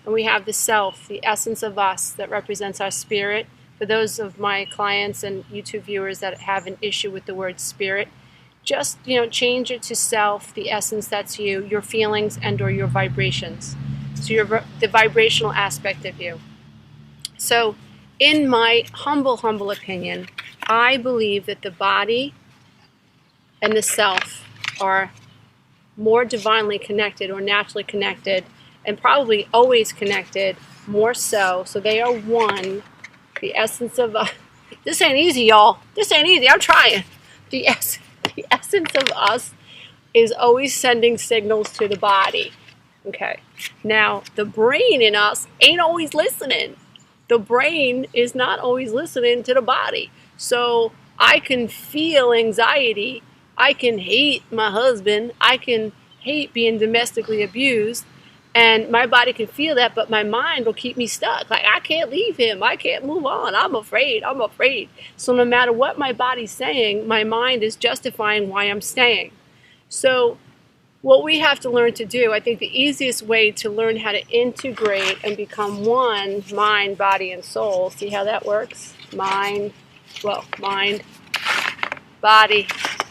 and we have the self, the essence of us that represents our spirit. For those of my clients and YouTube viewers that have an issue with the word spirit, just change it to self, the essence, that's you, your feelings and or your vibrations. So the vibrational aspect of you. So in my humble opinion, I believe that the body and the self are more divinely connected or naturally connected, and probably always connected, more so. So they are one. The essence of this ain't easy, y'all. This ain't easy. I'm trying. The essence of us is always sending signals to the body. Okay. Now, the brain in us ain't always listening. The brain is not always listening to the body. So I can feel anxiety. I can hate my husband. I can hate being domestically abused. And my body can feel that, but my mind will keep me stuck. Like, I can't leave him. I can't move on. I'm afraid. I'm afraid. So no matter what my body's saying, my mind is justifying why I'm staying. So what we have to learn to do, I think the easiest way to learn how to integrate and become one, mind, body, and soul. See how that works? Mind, body,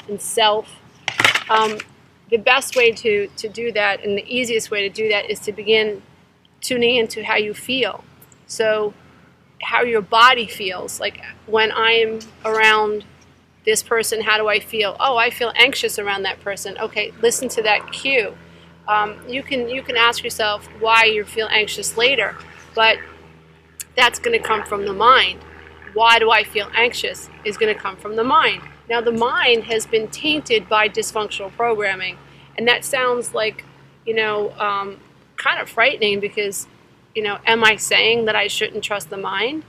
and self. The best way to do that, and the easiest way to do that, is to begin tuning into how you feel. So how your body feels. Like, when I'm around this person, how do I feel? Oh, I feel anxious around that person. Okay, listen to that cue. You can ask yourself why you feel anxious later, but that's going to come from the mind. Why do I feel anxious is going to come from the mind. Now, the mind has been tainted by dysfunctional programming, and that sounds like, kind of frightening, because, am I saying that I shouldn't trust the mind?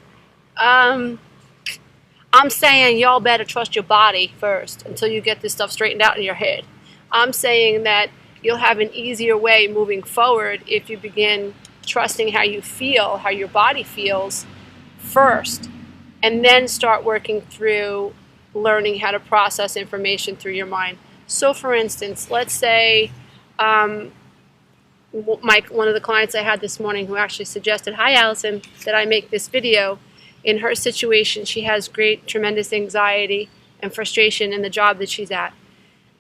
I'm saying y'all better trust your body first until you get this stuff straightened out in your head. I'm saying that you'll have an easier way moving forward if you begin trusting how you feel, how your body feels first, and then start working through learning how to process information through your mind. So for instance, let's say one of the clients I had this morning, who actually suggested, hi Allison, that I make this video. In her situation, she has tremendous anxiety and frustration in the job that she's at.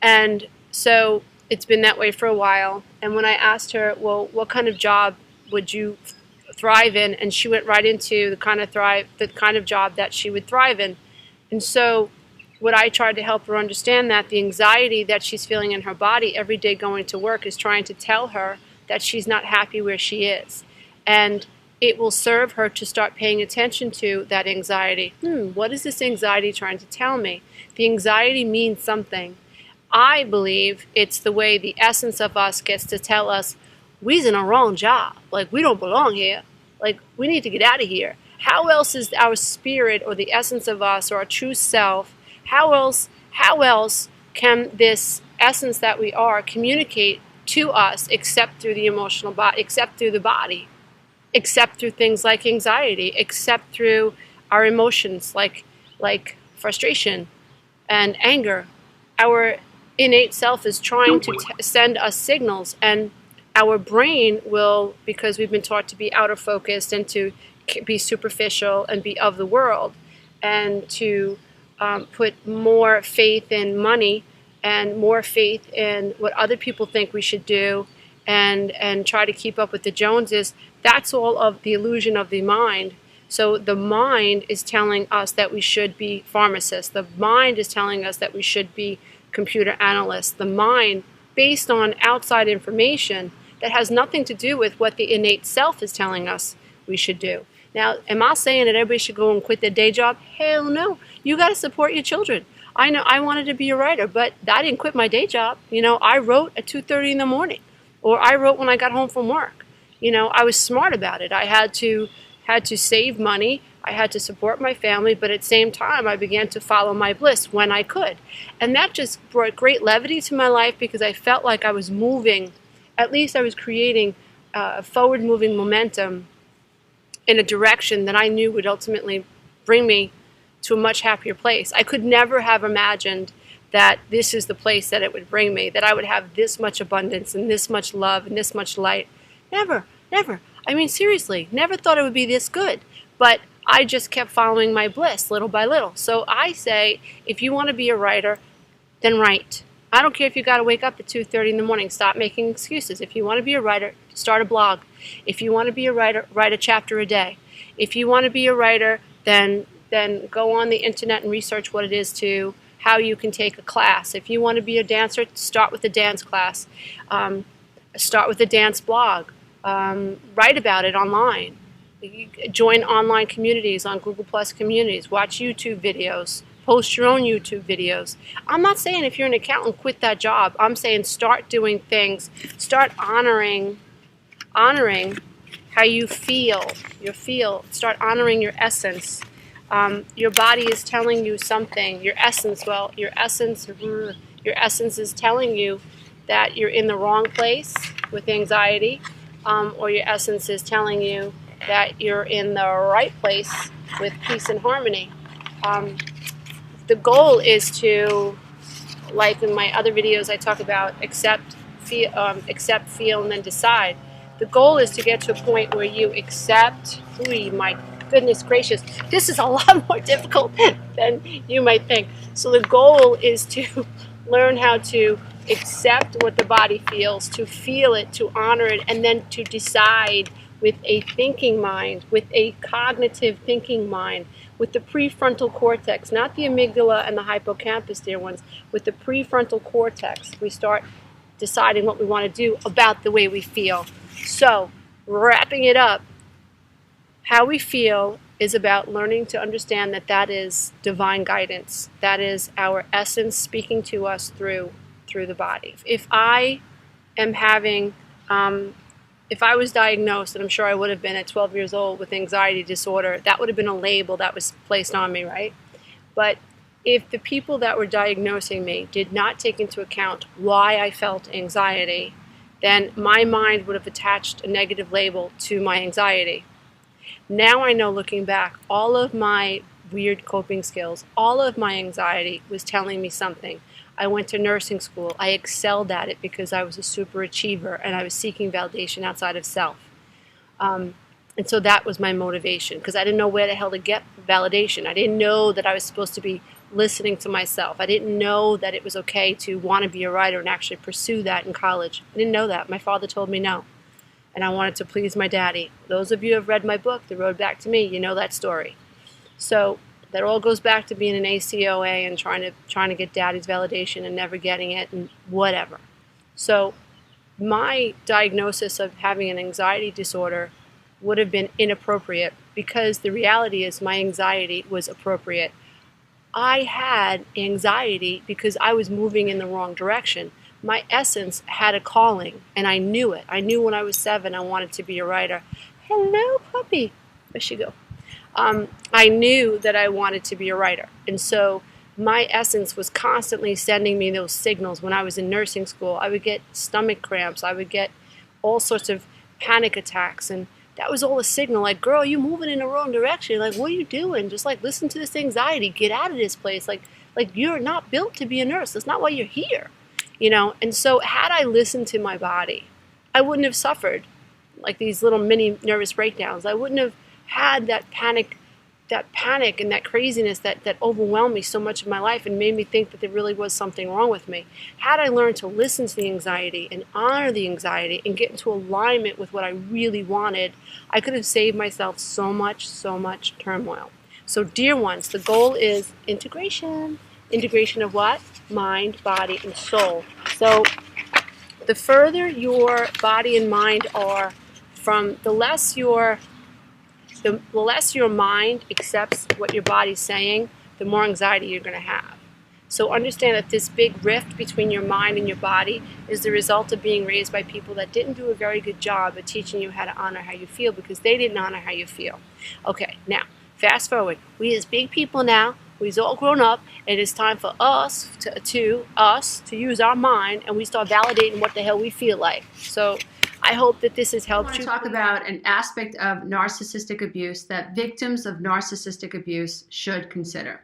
And so it's been that way for a while. And when I asked her, well, what kind of job would you thrive in? And she went right into the kind of job that she would thrive in. And so what I tried to help her understand, that the anxiety that she's feeling in her body every day going to work is trying to tell her that she's not happy where she is. And it will serve her to start paying attention to that anxiety. What is this anxiety trying to tell me? The anxiety means something. I believe it's the way the essence of us gets to tell us, we's in a wrong job. Like, we don't belong here. Like, we need to get out of here. How else is our spirit, or the essence of us, or our true self, how else can this essence that we are communicate to us except through the emotional body, except through the body, except through things like anxiety, except through our emotions like frustration and anger? Our innate self is trying to send us signals, and our brain will, because we've been taught to be outer focused and to be superficial and be of the world, and to put more faith in money and more faith in what other people think we should do, and try to keep up with the Joneses. That's all of the illusion of the mind. So the mind is telling us that we should be pharmacists. The mind is telling us that we should be computer analysts. The mind, based on outside information that has nothing to do with what the innate self is telling us we should do. Now, am I saying that everybody should go and quit their day job? Hell no. You got to support your children. I know I wanted to be a writer, but I didn't quit my day job. I wrote at 2:30 in the morning, or I wrote when I got home from work. I was smart about it. I had to save money. I had to support my family, but at the same time, I began to follow my bliss when I could. And that just brought great levity to my life, because I felt like I was moving, at least I was creating a forward-moving momentum in a direction that I knew would ultimately bring me to a much happier place. I could never have imagined that this is the place that it would bring me, that I would have this much abundance and this much love and this much light. Never, never. I mean, seriously, never thought it would be this good. But I just kept following my bliss little by little. So I say, if you want to be a writer, then write. I don't care if you got to wake up at 2:30 in the morning. Stop making excuses. If you want to be a writer, start a blog. If you want to be a writer, write a chapter a day. If you want to be a writer, then go on the internet and research what it is to how you can take a class. If you want to be a dancer, start with a dance class. Start with a dance blog. Write about it online. Join online communities on Google Plus communities. Watch YouTube videos. Post your own YouTube videos. I'm not saying if you're an accountant, quit that job. I'm saying start doing things. Start honoring how you feel. Start honoring your essence. Your body is telling you something. Your essence is telling you that you're in the wrong place with anxiety, or your essence is telling you that you're in the right place with peace and harmony. The goal is to, like in my other videos I talk about accept, feel, and then decide. The goal is to get to a point where you accept. Ooh, my goodness gracious, this is a lot more difficult than you might think. So the goal is to learn how to accept what the body feels, to feel it, to honor it, and then to decide with a thinking mind, with a cognitive thinking mind, with the prefrontal cortex, not the amygdala and the hippocampus, dear ones, with the prefrontal cortex. We start deciding what we want to do about the way we feel. So, wrapping it up, how we feel is about learning to understand that that is divine guidance. That is our essence speaking to us through the body. If I am having, if I was diagnosed, and I'm sure I would have been at 12 years old with anxiety disorder, that would have been a label that was placed on me, right? But if the people that were diagnosing me did not take into account why I felt anxiety, then my mind would have attached a negative label to my anxiety. Now I know, looking back, all of my weird coping skills, all of my anxiety was telling me something. I went to nursing school. I excelled at it because I was a super achiever and I was seeking validation outside of self. And so that was my motivation, because I didn't know where the hell to get validation. I didn't know that I was supposed to be listening to myself. I didn't know that it was okay to want to be a writer and actually pursue that in college. I didn't know that. My father told me no. And I wanted to please my daddy. Those of you who have read my book, The Road Back to Me, you know that story. So that all goes back to being an ACOA and trying to get daddy's validation and never getting it and whatever. So my diagnosis of having an anxiety disorder would have been inappropriate, because the reality is my anxiety was appropriate. I had anxiety because I was moving in the wrong direction. My essence had a calling, and I knew it. I knew when I was 7 I wanted to be a writer. Hello, puppy. Where'd she go? I knew that I wanted to be a writer. And so my essence was constantly sending me those signals. When I was in nursing school, I would get stomach cramps. I would get all sorts of panic attacks. And that was all a signal, like, girl, you're moving in the wrong direction. Like, what are you doing? Just like, listen to this anxiety. Get out of this place. Like you're not built to be a nurse. That's not why you're here. You know? And so had I listened to my body, I wouldn't have suffered like these little mini nervous breakdowns. I wouldn't have had that panic and that craziness that overwhelmed me so much of my life and made me think that there really was something wrong with me. Had I learned to listen to the anxiety and honor the anxiety and get into alignment with what I really wanted, I could have saved myself so much turmoil. So dear ones, the goal is integration. Integration of what? Mind, body, and soul. So the further your body and mind are from, the less your mind accepts what your body's saying, the more anxiety you're going to have. So understand that this big rift between your mind and your body is the result of being raised by people that didn't do a very good job at teaching you how to honor how you feel, because they didn't honor how you feel. Okay, now, fast forward. We as big people now, we've all grown up, and it's time for us to use our mind, and we start validating what the hell we feel like. So I hope that this has I want helped to you. talk about an aspect of narcissistic abuse that victims of narcissistic abuse should consider.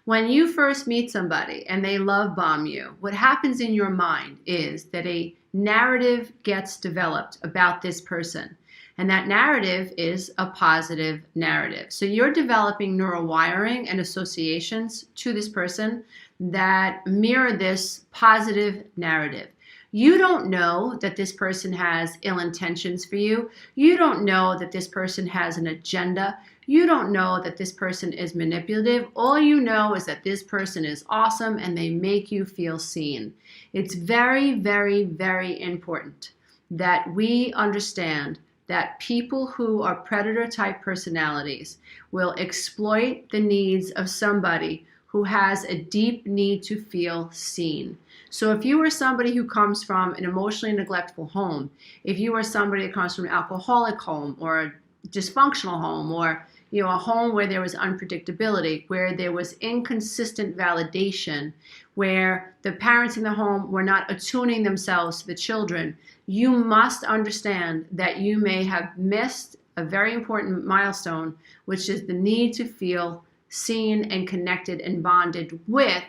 When you first meet somebody and they love bomb you, what happens in your mind is that a narrative gets developed about this person. And that narrative is a positive narrative. So you're developing neural wiring and associations to this person that mirror this positive narrative. You don't know that this person has ill intentions for you. You don't know that this person has an agenda. You don't know that this person is manipulative. All you know is that this person is awesome and they make you feel seen. It's very, very, very important that we understand that people who are predator type personalities will exploit the needs of somebody who has a deep need to feel seen. So if you are somebody who comes from an emotionally neglectful home, if you are somebody that comes from an alcoholic home or a dysfunctional home, or a home where there was unpredictability, where there was inconsistent validation, where the parents in the home were not attuning themselves to the children, you must understand that you may have missed a very important milestone, which is the need to feel seen and connected and bonded with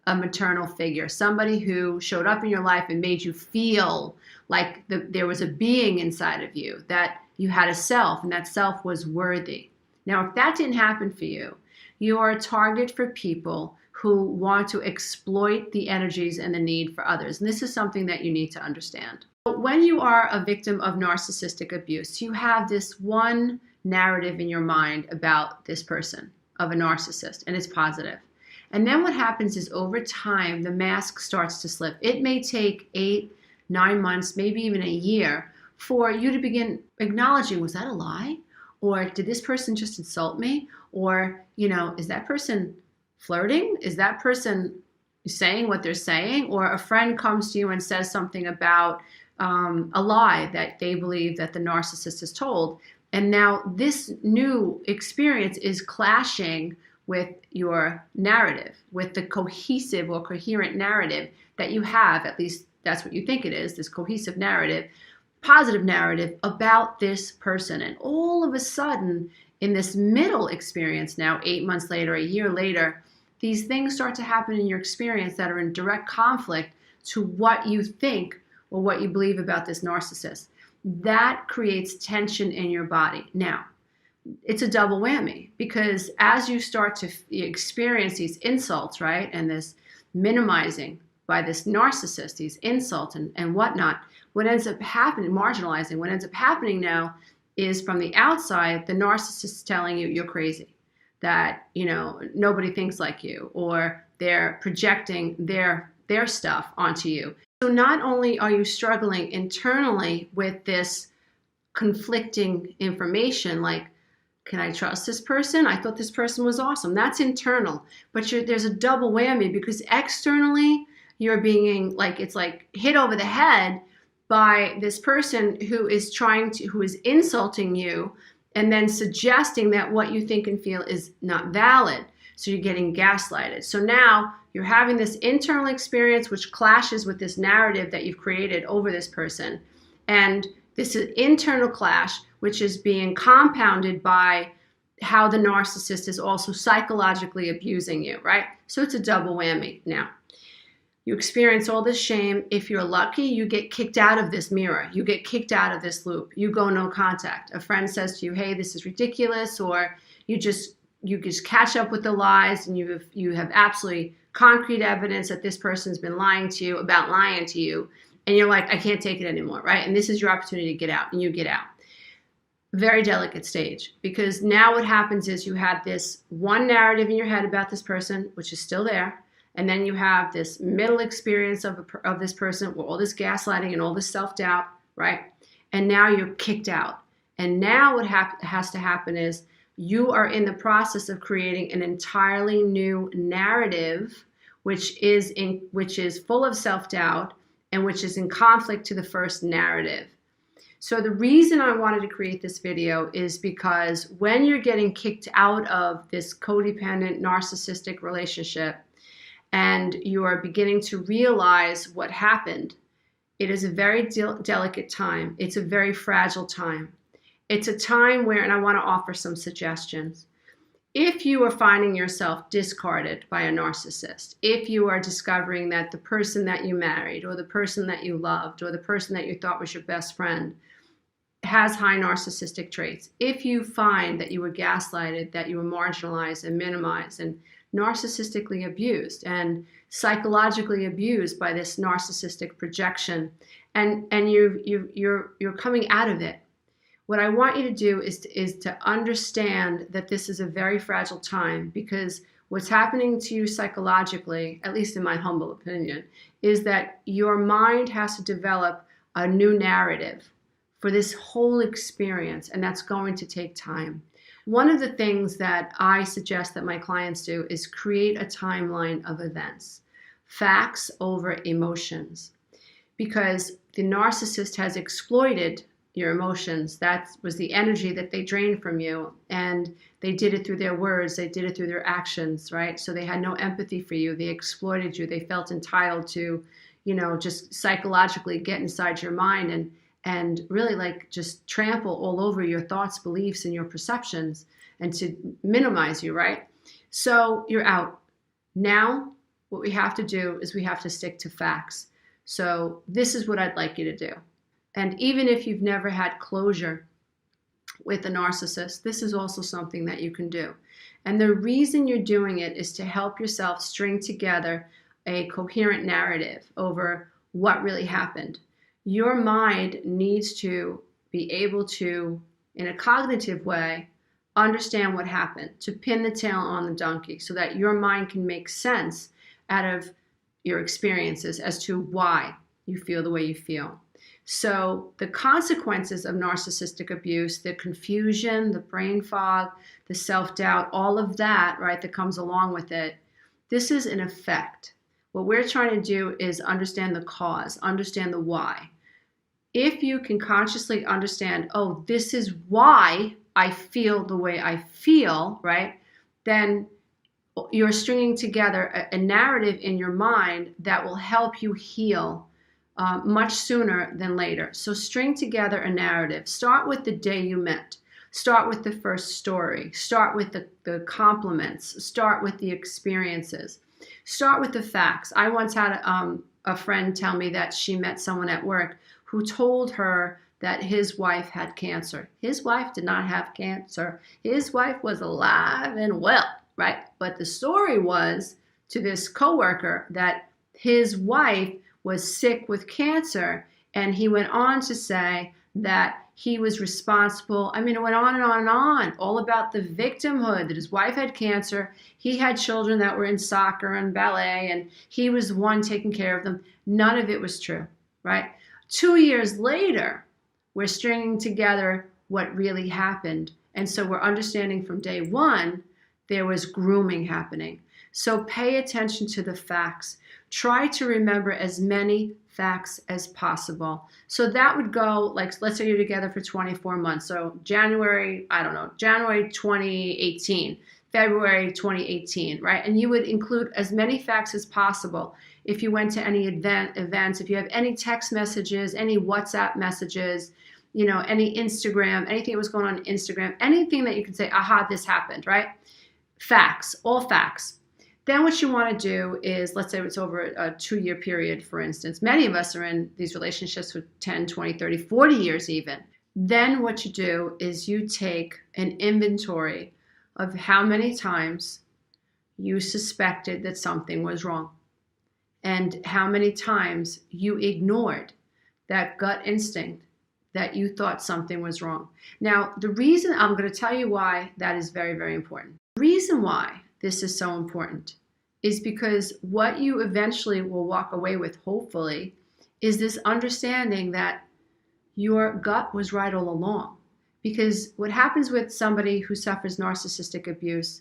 a maternal figure, somebody who showed up in your life and made you feel like there was a being inside of you, that you had a self and that self was worthy. Now, if that didn't happen for you, you are a target for people who want to exploit the energies and the need for others. And this is something that you need to understand. When you are a victim of narcissistic abuse, you have this one narrative in your mind about this person, of a narcissist, and it's positive. And then what happens is over time, the mask starts to slip. It may take 8, 9 months, maybe even a year for you to begin acknowledging, was that a lie? Or did this person just insult me? Or, is that person flirting? Is that person saying what they're saying? Or a friend comes to you and says something about a lie that they believe that the narcissist has told. And now this new experience is clashing with your narrative, with the cohesive or coherent narrative that you have, at least that's what you think it is, this cohesive narrative, positive narrative about this person. And all of a sudden, in this middle experience now, 8 months later, a year later, these things start to happen in your experience that are in direct conflict to what you think or what you believe about this narcissist. That creates tension in your body. Now, it's a double whammy, because as you start to experience these insults, right, and this minimizing by this narcissist, these insults and whatnot, what ends up happening, marginalizing, what ends up happening now is from the outside, the narcissist is telling you you're crazy, that, nobody thinks like you, or they're projecting their stuff onto you. So not only are you struggling internally with this conflicting information, like, can I trust this person? I thought this person was awesome. That's internal. But there's a double whammy, because externally you're being it's like hit over the head by this person who is who is insulting you and then suggesting that what you think and feel is not valid. So you're getting gaslighted. So now you're having this internal experience which clashes with this narrative that you've created over this person. And this is internal clash, which is being compounded by how the narcissist is also psychologically abusing you, right? So it's a double whammy. Now, you experience all this shame. If you're lucky, you get kicked out of this mirror. You get kicked out of this loop. You go no contact. A friend says to you, hey, this is ridiculous, or you just catch up with the lies, and you have absolutely concrete evidence that this person's been lying to you about lying to you. And you're like, I can't take it anymore, right? And this is your opportunity to get out, and you get out. Very delicate stage, because now what happens is you have this one narrative in your head about this person, which is still there, and then you have this middle experience of this person with all this gaslighting and all this self-doubt, right? And now you're kicked out. And now what has to happen is you are in the process of creating an entirely new narrative, which is full of self-doubt and which is in conflict to the first narrative. So the reason I wanted to create this video is because when you're getting kicked out of this codependent narcissistic relationship and you are beginning to realize what happened, It is a very delicate time. It's a very fragile time. It's a time where, and I want to offer some suggestions. If you are finding yourself discarded by a narcissist, if you are discovering that the person that you married or the person that you loved or the person that you thought was your best friend has high narcissistic traits, if you find that you were gaslighted, that you were marginalized and minimized and narcissistically abused and psychologically abused by this narcissistic projection, and you're coming out of it, what I want you to do is to understand that this is a very fragile time, because what's happening to you psychologically, at least in my humble opinion, is that your mind has to develop a new narrative for this whole experience, and that's going to take time. One of the things that I suggest that my clients do is create a timeline of events, facts over emotions, because the narcissist has exploited your emotions. That was the energy that they drained from you, and they did it through their words, they did it through their actions, right? So they had no empathy for you, they exploited you, they felt entitled to, just psychologically get inside your mind and really like just trample all over your thoughts, beliefs, and your perceptions, and to minimize you, right? So you're out. Now, what we have to do is we have to stick to facts. So this is what I'd like you to do. And even if you've never had closure with a narcissist, this is also something that you can do. And the reason you're doing it is to help yourself string together a coherent narrative over what really happened. Your mind needs to be able to, in a cognitive way, understand what happened, to pin the tail on the donkey so that your mind can make sense out of your experiences as to why you feel the way you feel. So the consequences of narcissistic abuse, the confusion, the brain fog, the self-doubt, all of that, right, that comes along with it, this is an effect. What we're trying to do is understand the cause, understand the why. If you can consciously understand, oh, this is why I feel the way I feel, right, then you're stringing together a narrative in your mind that will help you heal much sooner than later. So string together a narrative. Start with the day you met. Start with the first story. Start with the compliments. Start with the experiences. Start with the facts. I once had a friend tell me that she met someone at work who told her that his wife had cancer. His wife did not have cancer. His wife was alive and well, right? But the story was to this coworker that his wife was sick with cancer, and he went on to say that he was responsible. I mean, it went on and on and on, all about the victimhood, that his wife had cancer, he had children that were in soccer and ballet, and he was the one taking care of them. None of it was true, right? 2 years later, we're stringing together what really happened. And so we're understanding from day one, there was grooming happening. So pay attention to the facts. Try to remember as many facts as possible. So that would go, like, let's say you're together for 24 months. So January 2018, February 2018, right? And you would include as many facts as possible. If you went to any events, if you have any text messages, any WhatsApp messages, any Instagram, anything that was going on Instagram, anything that you can say, aha, this happened, right? Facts, all facts. Then what you want to do is, let's say it's over a 2-year period, for instance. Many of us are in these relationships for 10, 20, 30, 40 years even. Then what you do is you take an inventory of how many times you suspected that something was wrong and how many times you ignored that gut instinct that you thought something was wrong. Now, the reason, I'm going to tell you why that is very, very important. The reason why this is so important is because what you eventually will walk away with, hopefully, is this understanding that your gut was right all along. Because what happens with somebody who suffers narcissistic abuse,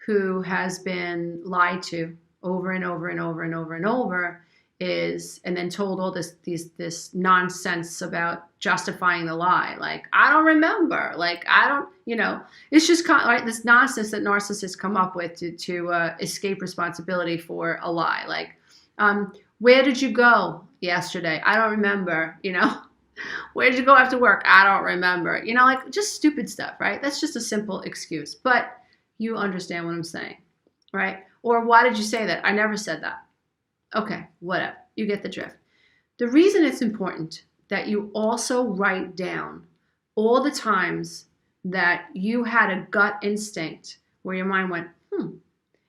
who has been lied to over and over and over and over and over, is, and then told all this nonsense about justifying the lie. Like, I don't remember. Like, I don't, it's just kind of like this nonsense that narcissists come up with to escape responsibility for a lie. Like, where did you go yesterday? I don't remember, Where did you go after work? I don't remember. Like just stupid stuff, right? That's just a simple excuse. But you understand what I'm saying, right? Or why did you say that? I never said that. Okay, whatever. You get the drift. The reason it's important that you also write down all the times that you had a gut instinct where your mind went,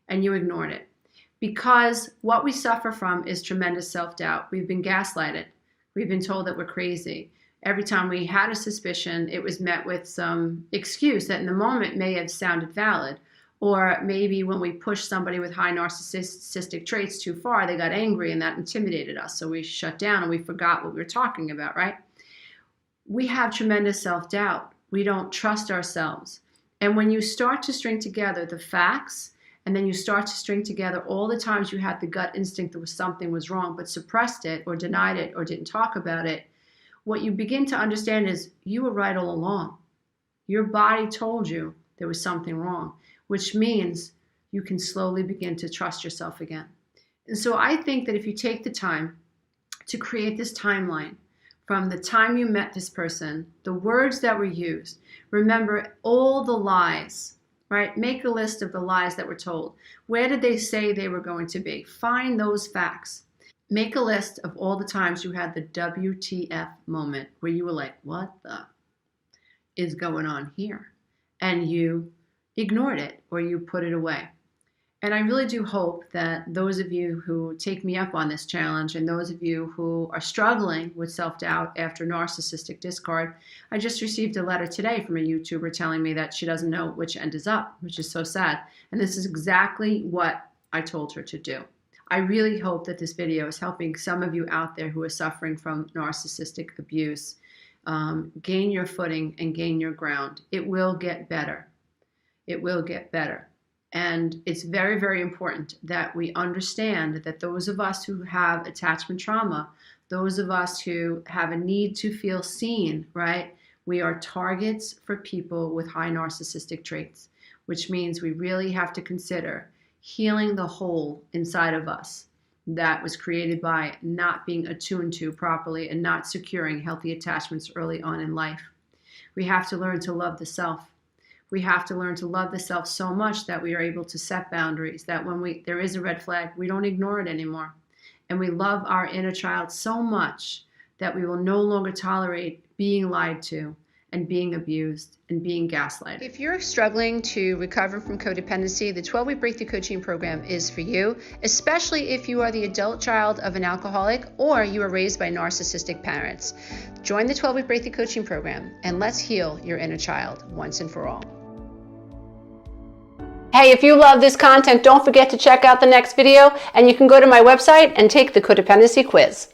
and you ignored it. Because what we suffer from is tremendous self-doubt. We've been gaslighted. We've been told that we're crazy. Every time we had a suspicion, it was met with some excuse that in the moment may have sounded valid. Or maybe when we pushed somebody with high narcissistic traits too far, they got angry and that intimidated us. So we shut down and we forgot what we were talking about, right? We have tremendous self-doubt. We don't trust ourselves. And when you start to string together the facts, and then you start to string together all the times you had the gut instinct that something was wrong, but suppressed it or denied it or didn't talk about it, what you begin to understand is you were right all along. Your body told you there was something wrong, which means you can slowly begin to trust yourself again. And so I think that if you take the time to create this timeline from the time you met this person, the words that were used, remember all the lies, right? Make a list of the lies that were told. Where did they say they were going to be? Find those facts. Make a list of all the times you had the WTF moment where you were like, what the is going on here? And you ignored it or you put it away. And I really do hope that those of you who take me up on this challenge and those of you who are struggling with self-doubt after narcissistic discard, I just received a letter today from a YouTuber telling me that she doesn't know which end is up, which is so sad. And this is exactly what I told her to do. I really hope that this video is helping some of you out there who are suffering from narcissistic abuse gain your footing and gain your ground. It will get better. It will get better. And it's very, very important that we understand that those of us who have attachment trauma, those of us who have a need to feel seen, right? We are targets for people with high narcissistic traits, which means we really have to consider healing the hole inside of us that was created by not being attuned to properly and not securing healthy attachments early on in life. We have to learn to love the self. We have to learn to love the self so much that we are able to set boundaries, that when there is a red flag, we don't ignore it anymore. And we love our inner child so much that we will no longer tolerate being lied to and being abused and being gaslighted. If you're struggling to recover from codependency, the 12-week Breakthrough Coaching Program is for you, especially if you are the adult child of an alcoholic or you were raised by narcissistic parents. Join the 12-week Breakthrough Coaching Program and let's heal your inner child once and for all. Hey, if you love this content, don't forget to check out the next video, and you can go to my website and take the codependency quiz.